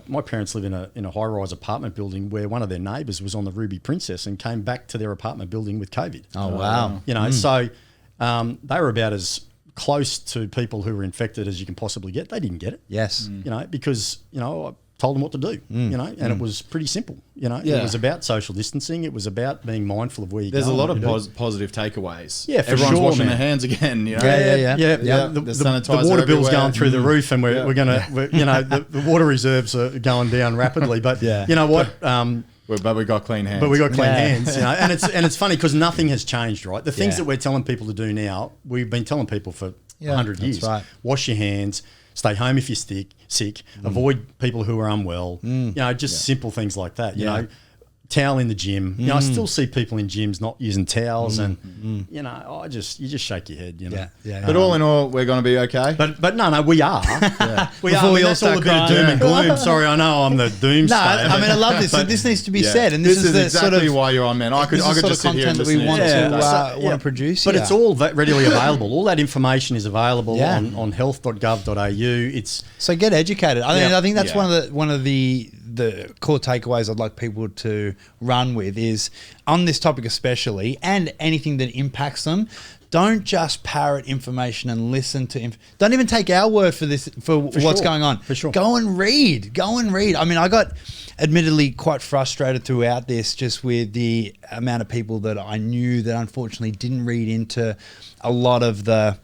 my parents live in a high-rise apartment building where one of their neighbours was on the Ruby Princess and came back to their apartment building with COVID. Oh, wow. So they were about as close to people who were infected as you can possibly get. They didn't get it. Yes. Because, I told them what to do, and it was pretty simple. It was about social distancing. It was about being mindful of where you go. There's a lot of positive takeaways. Yeah, for everyone's sure, washing man. their hands again. Yeah. The water bill's going through the roof, and we're gonna, the water reserves are going down rapidly. But you know what? But we got clean hands. But we got clean hands, and it's funny because nothing has changed, right? The things that we're telling people to do now, we've been telling people for 100 years. Right. Wash your hands. Stay home if you're sick. Avoid people who are unwell. Just simple things like that. You know, towel in the gym. I still see people in gyms not using towels, and you just shake your head. But all in all, we're going to be okay. But no, we are. We Before are. we all That's all start a bit of doom and gloom. Sorry, I know I'm the doomsday. No, I mean I love this. This needs to be said, and this is the exactly sort of why you're on, man. I could just sit here and content that we listen want to produce. But it's all readily available. All that information is available on health.gov.au. It's so get educated. I think that's one of the core takeaways I'd like people to run with is on this topic especially, and anything that impacts them. Don't just parrot information and listen to. Don't even take our word for this for what's going on. For sure. Go and read. I mean, I got admittedly quite frustrated throughout this, just with the amount of people that I knew that unfortunately didn't read into a lot of the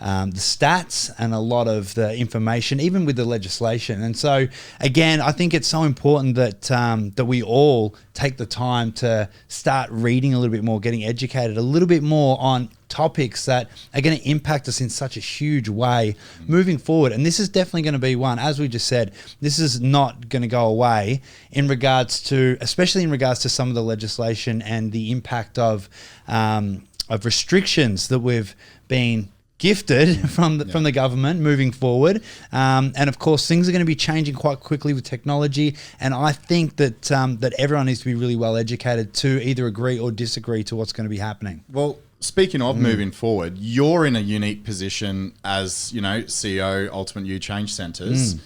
stats and a lot of the information, even with the legislation. And so, again, I think it's so important that that we all take the time to start reading a little bit more, getting educated a little bit more on topics that are going to impact us in such a huge way moving forward. And this is definitely going to be one, as we just said, this is not going to go away especially in regards to some of the legislation and the impact of restrictions that we've been gifted from the government moving forward, and of course things are going to be changing quite quickly with technology. And I think that that everyone needs to be really well educated to either agree or disagree to what's going to be happening. Well, speaking of moving forward, you're in a unique position as CEO, Ultimate U Change Centres.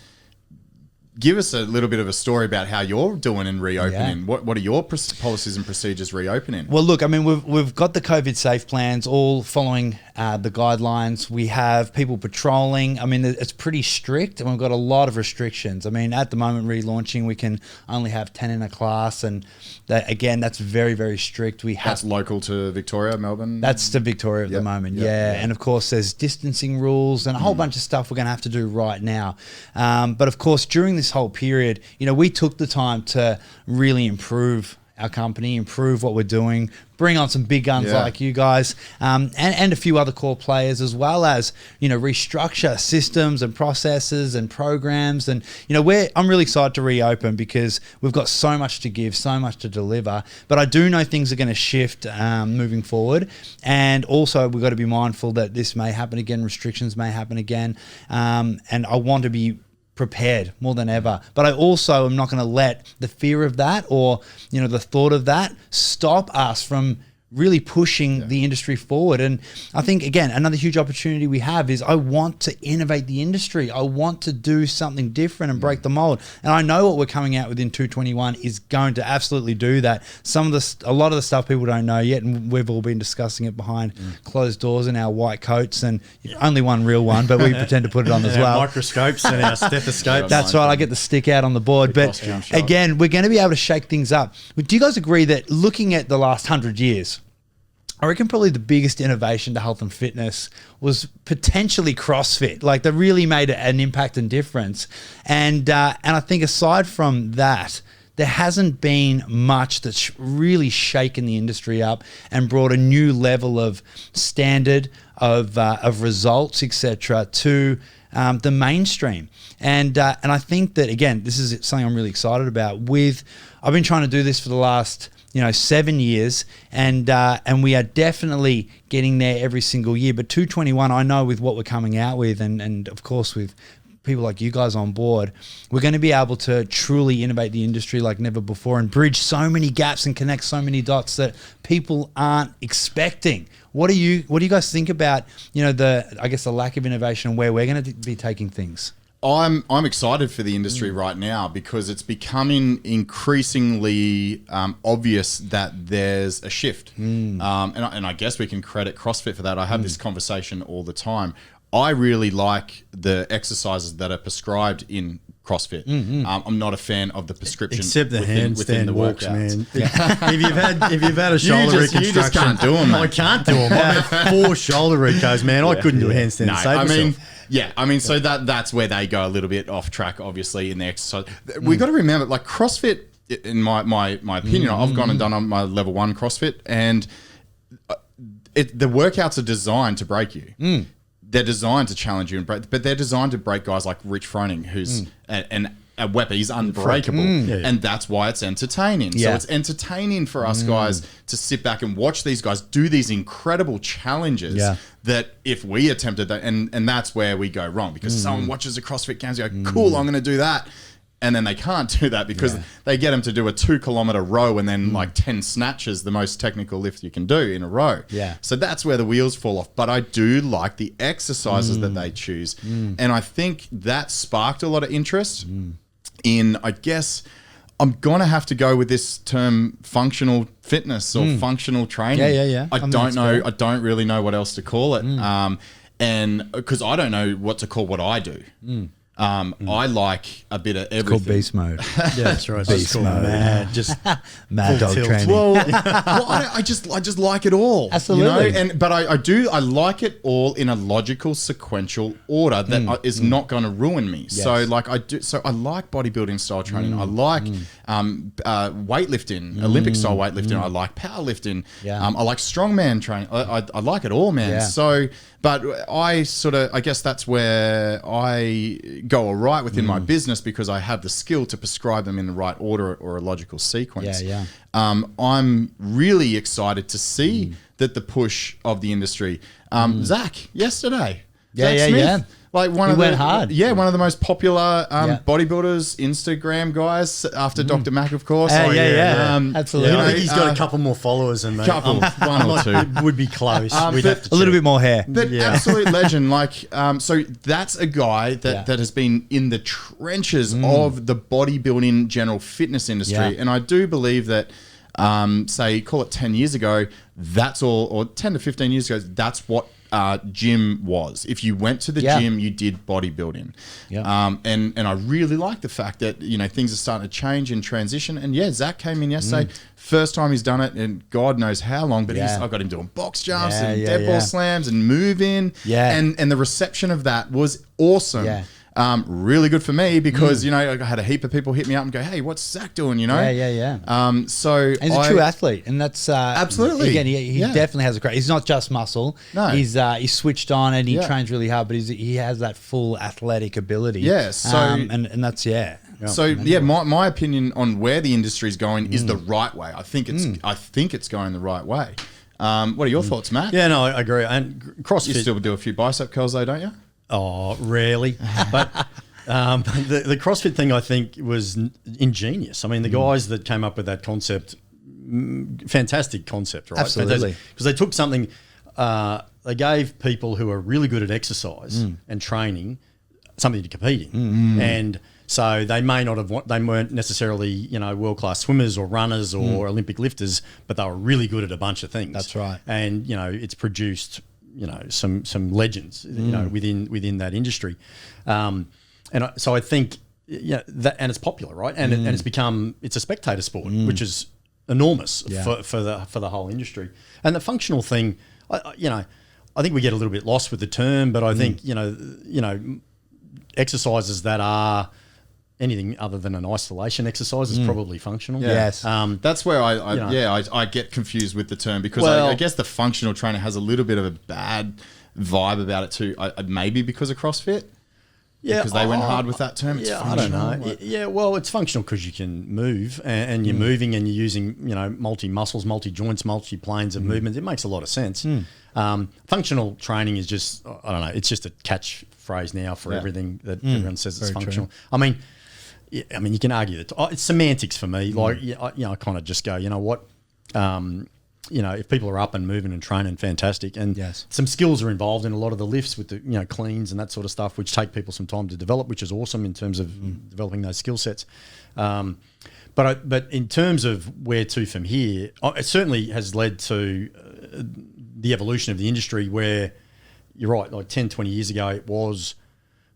Give us a little bit of a story about how you're doing in reopening. What are your policies and procedures reopening? Well, look, I mean, we've got the COVID safe plans all following the guidelines. We have people patrolling. I mean, it's pretty strict, and we've got a lot of restrictions. I mean, at the moment, relaunching, we can only have 10 in a class, and that's very, very strict. That's local to Victoria, Melbourne? That's to Victoria at the moment, And of course, there's distancing rules and a whole bunch of stuff we're going to have to do right now. But of course, during this whole period, we took the time to really improve our company, improve what we're doing, bring on some big guns like you guys, and a few other core players, as well as restructure systems and processes and programs. And I'm really excited to reopen because we've got so much to give, so much to deliver. But I do know things are going to shift moving forward, and also we've got to be mindful that this may happen again, restrictions may happen again, and I want to be prepared more than ever. But I also am not going to let the fear of that or the thought of that stop us from really pushing the industry forward. And I think, again, another huge opportunity we have is I want to innovate the industry. I want to do something different and break the mold. And I know what we're coming out with in 221 is going to absolutely do that. A lot of the stuff people don't know yet, and we've all been discussing it behind closed doors in our white coats, and only one real one, but we pretend to put it on as well. Microscopes and our stethoscopes. That's right. I get the stick out on the board. But again, we're going to be able to shake things up. Do you guys agree that looking at the last 100 years, I reckon probably the biggest innovation to health and fitness was potentially CrossFit. Like, that really made an impact and difference. And I think aside from that, there hasn't been much that's really shaken the industry up and brought a new level of standard of results, etc., to the mainstream. And I think that, again, this is something I'm really excited about. I've been trying to do this for the last 7 years, and we are definitely getting there every single year. But 221, I know with what we're coming out with, and of course with people like you guys on board, we're going to be able to truly innovate the industry like never before and bridge so many gaps and connect so many dots that people aren't expecting. What do you guys think about the lack of innovation and where we're going to be taking things? I'm excited for the industry right now because it's becoming increasingly obvious that there's a shift. And I guess we can credit CrossFit for that. I have this conversation all the time. I really like the exercises that are prescribed in CrossFit. I'm not a fan of the prescription, except the handstand walks, man. Yeah. if you've had a shoulder reconstruction, you just can't do them. Man. I can't do them. I've had 4 shoulder recos, man. I couldn't do a handstand. No, to save myself. So that's where they go a little bit off track, obviously, in the exercise. We got to remember, like CrossFit, in my opinion, I've gone and done on my level 1 CrossFit, and the workouts are designed to break you. They're designed to challenge you and break, but they're designed to break guys like Rich Froning, who's a weapon. He's unbreakable, and that's why it's entertaining. So it's entertaining for us guys to sit back and watch these guys do these incredible challenges that if we attempted that, and that's where we go wrong, because someone watches the CrossFit Games and go, cool, I'm going to do that. And then they can't do that because they get them to do a 2-kilometer row and then like 10 snatches, the most technical lift you can do in a row. Yeah. So that's where the wheels fall off. But I do like the exercises that they choose. And I think that sparked a lot of interest in, I guess, I'm going to have to go with this term functional fitness or functional training. Yeah. I don't know. I don't really know what else to call it. And because I don't know what to call what I do. I like a bit of everything. It's called beast mode. Yeah, that's right. Beast mode. Mad, just Mad dog tilt. training. Well, I just like it all. Absolutely. You know? But I like it all in a logical, sequential order that is not going to ruin me. Yes. So like I like bodybuilding style training. I like weightlifting, Olympic style weightlifting. I like powerlifting. Yeah. I like strongman training. I like it all, man. Yeah. So, but I guess that's where I go all right within my business because I have the skill to prescribe them in the right order or a logical sequence. Yeah. I'm really excited to see that the push of the industry. Zach, yesterday. Zach Smith, like went hard. Yeah, one of the most popular bodybuilders, Instagram guys after Dr. Mac, of course. Absolutely. I think he's got a couple more followers than me. One or two. It would be close. We'd have to A little bit more hair. But absolute legend. Like, so that's a guy that has been in the trenches of the bodybuilding general fitness industry. Yeah. And I do believe that, say, call it 10 years ago, that's all, or 10 to 15 years ago, that's what gym was. If you went to the gym, you did bodybuilding. And I really like the fact that, you know, things are starting to change and transition. And Zach came in yesterday, first time he's done it in God knows how long, but I got him doing box jumps and dead ball slams and moving. And the reception of that was awesome. Really good for me because, you know, I had a heap of people hit me up and go, hey, what's Zach doing, you know? So and he's a true athlete, and that's absolutely. Again, he definitely has a great. He's not just muscle. No, he's switched on and he trains really hard, but he has that full athletic ability. Yeah. So and that's my opinion on where the industry is going is the right way. I think it's going the right way. What are your thoughts, Matt? Yeah, no, I agree. And CrossFit, you still do a few bicep curls though, don't you? Oh, rarely. But the CrossFit thing, I think, was ingenious. I mean, the guys that came up with that concept, fantastic concept, right? Absolutely. Because they took something, they gave people who are really good at exercise and training something to compete in. And so they may not have, they weren't necessarily, you know, world-class swimmers or runners or Olympic lifters, but they were really good at a bunch of things. That's right. And, you know, it's produced, you know, some legends, you know, within that industry, so I think that, and it's popular, right? And and it's a spectator sport, which is enormous for the whole industry. And the functional thing, I think we get a little bit lost with the term, but I think you know, exercises that are anything other than an isolation exercise is probably functional. Yes. That's where I get confused with the term because I guess the functional trainer has a little bit of a bad vibe about it too. Maybe because of CrossFit. Yeah, because they went hard with that term. It's functional. I don't know. Well, it's functional because you can move and you're moving and you're using, you know, multi-muscles, multi-joints, multi-planes of movement. It makes a lot of sense. Functional training is just, I don't know, it's just a catchphrase now for everything that everyone says it's functional. True. I mean, you can argue that it's semantics for me. Like, I kind of just go, you know what? if people are up and moving and training, fantastic. And Yes. some skills are involved in a lot of the lifts with the cleans and that sort of stuff, which take people some time to develop, which is awesome in terms of developing those skill sets. But in terms of where to from here, it certainly has led to the evolution of the industry where you're right, like 10, 20 years ago, it was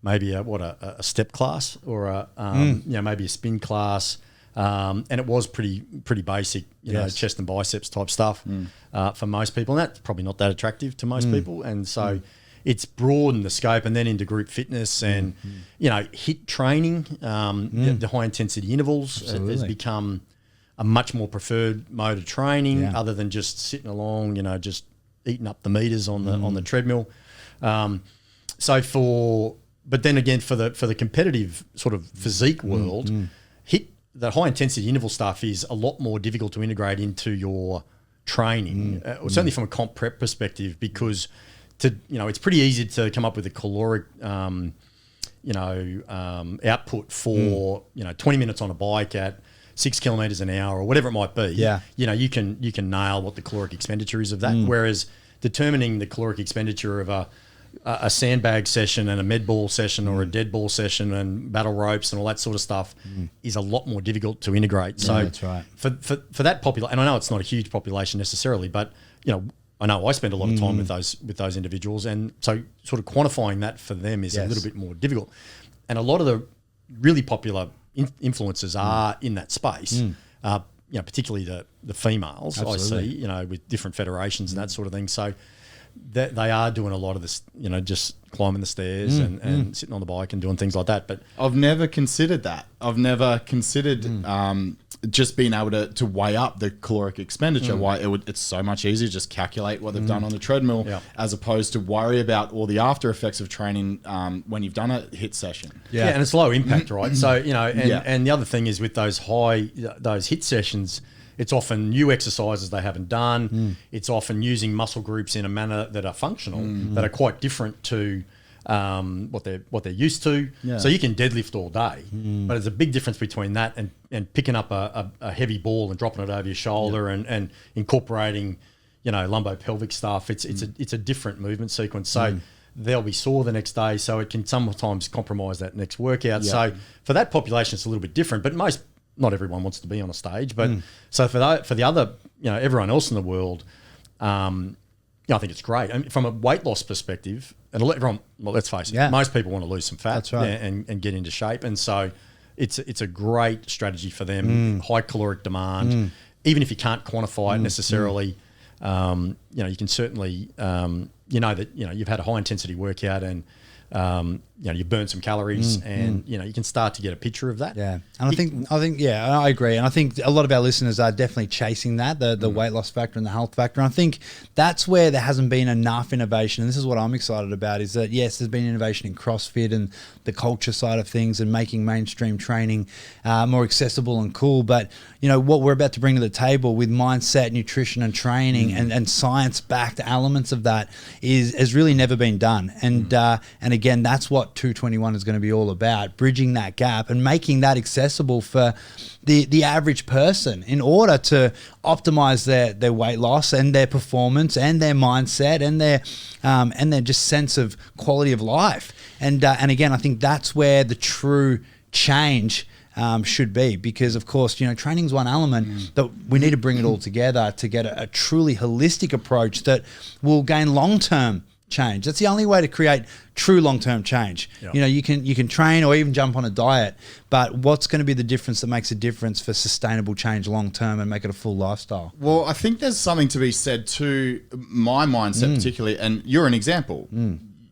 maybe a step class or maybe a spin class. And it was pretty basic, chest and biceps type stuff for most people. And that's probably not that attractive to most people. And so it's broadened the scope, and then into group fitness and, HIIT training, the high intensity intervals has become a much more preferred mode of training other than just sitting along, just eating up the meters on the treadmill. But then again, for the competitive sort of physique world, HIIT, the high intensity interval stuff is a lot more difficult to integrate into your training, certainly from a comp prep perspective, because it's pretty easy to come up with a caloric, output for 20 minutes on a bike at 6 kilometers an hour or whatever it might be. Yeah. You can nail what the caloric expenditure is of that. Whereas determining the caloric expenditure of a sandbag session and a med ball session or a dead ball session and battle ropes and all that sort of stuff is a lot more difficult to integrate. So that's right. For that population, and I know it's not a huge population necessarily, but I know I spend a lot of time with those individuals, and so sort of quantifying that for them is a little bit more difficult. And a lot of the really popular influencers are in that space. Particularly the females. Absolutely. I see, with different federations and that sort of thing. So they are doing a lot of this, just climbing the stairs and sitting on the bike and doing things like that. But I've never considered that. I've never considered just being able to weigh up the caloric expenditure. Why it's so much easier to just calculate what they've done on the treadmill as opposed to worry about all the after effects of training when you've done a HIIT session. Yeah, and it's low impact, right? So, and the other thing is with those HIIT sessions, it's often new exercises they haven't done. It's often using muscle groups in a manner that are functional, that are quite different to what they're used to. Yeah. So you can deadlift all day, but there's a big difference between that and picking up a heavy ball and dropping it over your shoulder and incorporating, lumbo-pelvic stuff. It's a different movement sequence. So they'll be sore the next day, so it can sometimes compromise that next workout. Yeah. So for that population, it's a little bit different, but not everyone wants to be on a stage, but so for the other, everyone else in the world, I think it's great. I mean, from a weight loss perspective, and everyone, let's face it, most people want to lose some fat. That's right. and get into shape, and so it's a great strategy for them. High caloric demand, even if you can't quantify it necessarily. You can certainly that you've had a high intensity workout and. You burn some calories and, you can start to get a picture of that. Yeah. And I think, I agree. And I think a lot of our listeners are definitely chasing that, the weight loss factor and the health factor. And I think that's where there hasn't been enough innovation. And this is what I'm excited about is that, yes, there's been innovation in CrossFit and the culture side of things and making mainstream training more accessible and cool. But, what we're about to bring to the table with mindset, nutrition and training and science-backed elements of that has really never been done. And again, that's what 221 is going to be all about, bridging that gap and making that accessible for the average person in order to optimize their weight loss and their performance and their mindset and their just sense of quality of life. And again, I think that's where the true change should be, because of course, training is one element that we need to bring it all together to get a truly holistic approach that will gain long-term change. That's the only way to create true long-term change. Yep. You can train or even jump on a diet, but what's going to be the difference that makes a difference for sustainable change long-term and make it a full lifestyle? Well, I think there's something to be said to my mindset particularly, and you're an example.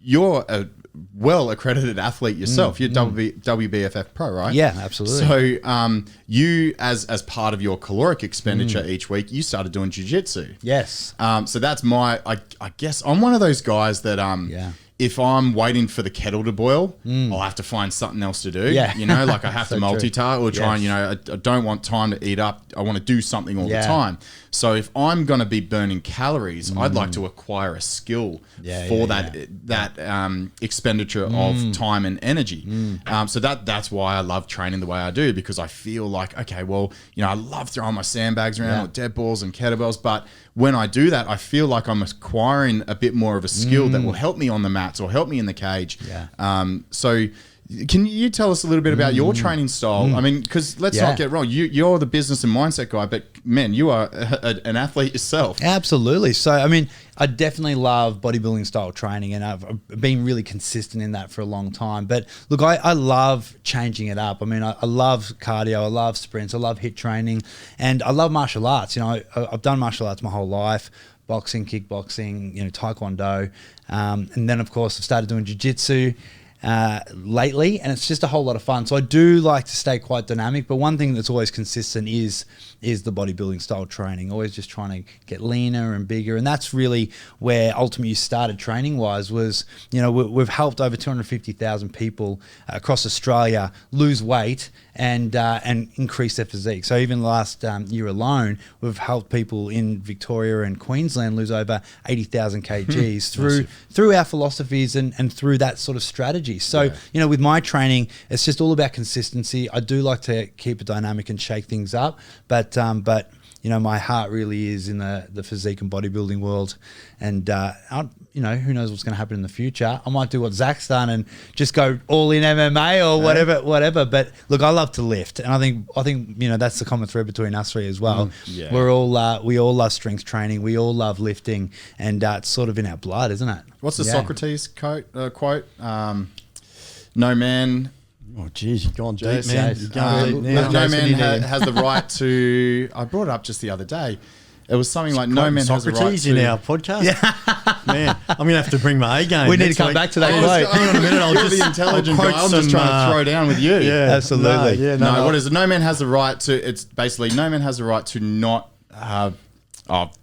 You're a well-accredited athlete yourself. You're WBFF pro, right? Yeah, absolutely. So you, as part of your caloric expenditure each week, you started doing jiu-jitsu. Yes. So that's I guess I'm one of those guys that if I'm waiting for the kettle to boil, I'll have to find something else to do. Yeah. You know, like I have So to multitask or try and, you know, I don't want time to eat up. I want to do something all the time. So if I'm going to be burning calories, I'd like to acquire a skill for that expenditure of time and energy. So that's why I love training the way I do, because I feel like, okay, well, you know, I love throwing my sandbags around or dead balls and kettlebells, but when I do that, I feel like I'm acquiring a bit more of a skill that will help me on the mats or help me in the cage. So can you tell us a little bit about your training style? I mean, because let's not get wrong, you're the business and mindset guy, but man, you are an athlete yourself. Absolutely. So, I mean, I definitely love bodybuilding style training, and I've been really consistent in that for a long time. But look, I love changing it up. I mean, I love cardio, I love sprints, I love HIIT training, and I love martial arts. You know, I've done martial arts my whole life. Boxing, kickboxing, you know, taekwondo. And then, of course, I've started doing jiu-jitsu lately, and it's just a whole lot of fun. So I do like to stay quite dynamic, but one thing that's always consistent is the bodybuilding style training, always just trying to get leaner and bigger. And that's really where Ultimate You started training wise, was, you know, we've helped over 250,000 people across Australia lose weight and increase their physique. So even last year alone, we've helped people in Victoria and Queensland lose over 80,000 kgs through our philosophies and through that sort of strategy. So, you know, with my training, it's just all about consistency. I do like to keep it dynamic and shake things up, but you know, my heart really is in the physique and bodybuilding world. And, you know, who knows what's going to happen in the future. I might do what Zach's done and just go all in MMA or whatever. But look, I love to lift. And I think, you know, that's the common thread between us three as well. We're all, we all love strength training. We all love lifting, and it's sort of in our blood, isn't it? What's the Socrates quote? No man... Oh, geez, you've gone deep, man. No man has the right to... I brought it up just the other day. It was something like no man has the right to... Socrates in our podcast? Man, I'm going to have to bring my A game. We need to come back to that quote. Hang on a minute. You're the intelligent guy. I'm just trying to throw down with you. Yeah, absolutely. No, what is it? No man has the right to... It's basically no man has the right to not...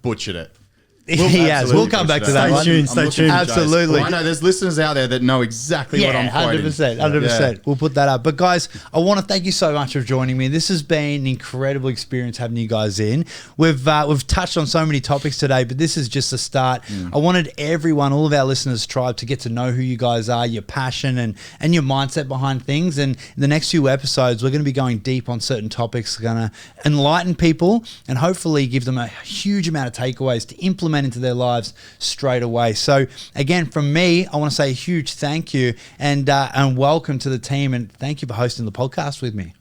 butchered it. We'll come back to that one. Stay tuned. Absolutely. Well, I know there's listeners out there that know exactly what I'm quoting. 100%. We'll put that up. But guys, I want to thank you so much for joining me. This has been an incredible experience having you guys in. We've touched on so many topics today, but this is just a start. I wanted everyone, all of our listeners' tribe, to get to know who you guys are, your passion and your mindset behind things. And in the next few episodes, we're going to be going deep on certain topics, going to enlighten people and hopefully give them a huge amount of takeaways to implement into their lives straight away. So again, from me, I want to say a huge thank you and welcome to the team, and thank you for hosting the podcast with me.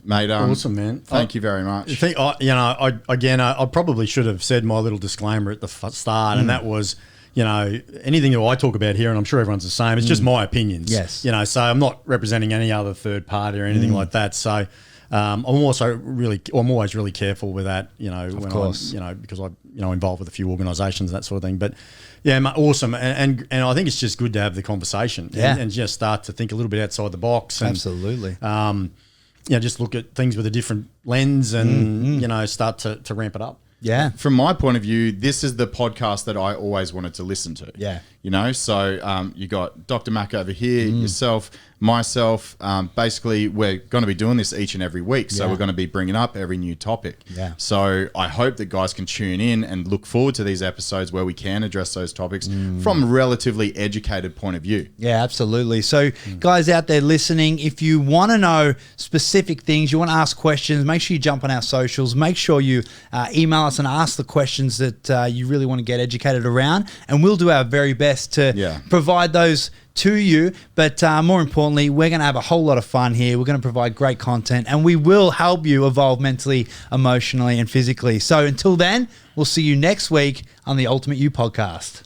Mate, awesome, man. Thank you very much. I probably should have said my little disclaimer at the start, and that was, you know, anything that I talk about here, and I'm sure everyone's the same, it's just my opinions. Yes. You know, so I'm not representing any other third party or anything like that. So I'm always really careful with that, you know, because I'm, you know, involved with a few organisations and that sort of thing. But yeah, awesome. And I think it's just good to have the conversation and just start to think a little bit outside the box. And, absolutely. You know, just look at things with a different lens and, you know, start to ramp it up. Yeah. From my point of view, this is the podcast that I always wanted to listen to. Yeah. You know, so you got Dr. Mac over here, yourself, myself. Basically, we're going to be doing this each and every week. So we're going to be bringing up every new topic. Yeah. So I hope that guys can tune in and look forward to these episodes where we can address those topics from a relatively educated point of view. Yeah, absolutely. So guys out there listening, if you want to know specific things, you want to ask questions, make sure you jump on our socials. Make sure you email us and ask the questions that you really want to get educated around. And we'll do our very best to provide those to you. But more importantly, we're going to have a whole lot of fun here. We're going to provide great content, and we will help you evolve mentally, emotionally, and physically. So until then, we'll see you next week on the Ultimate You podcast.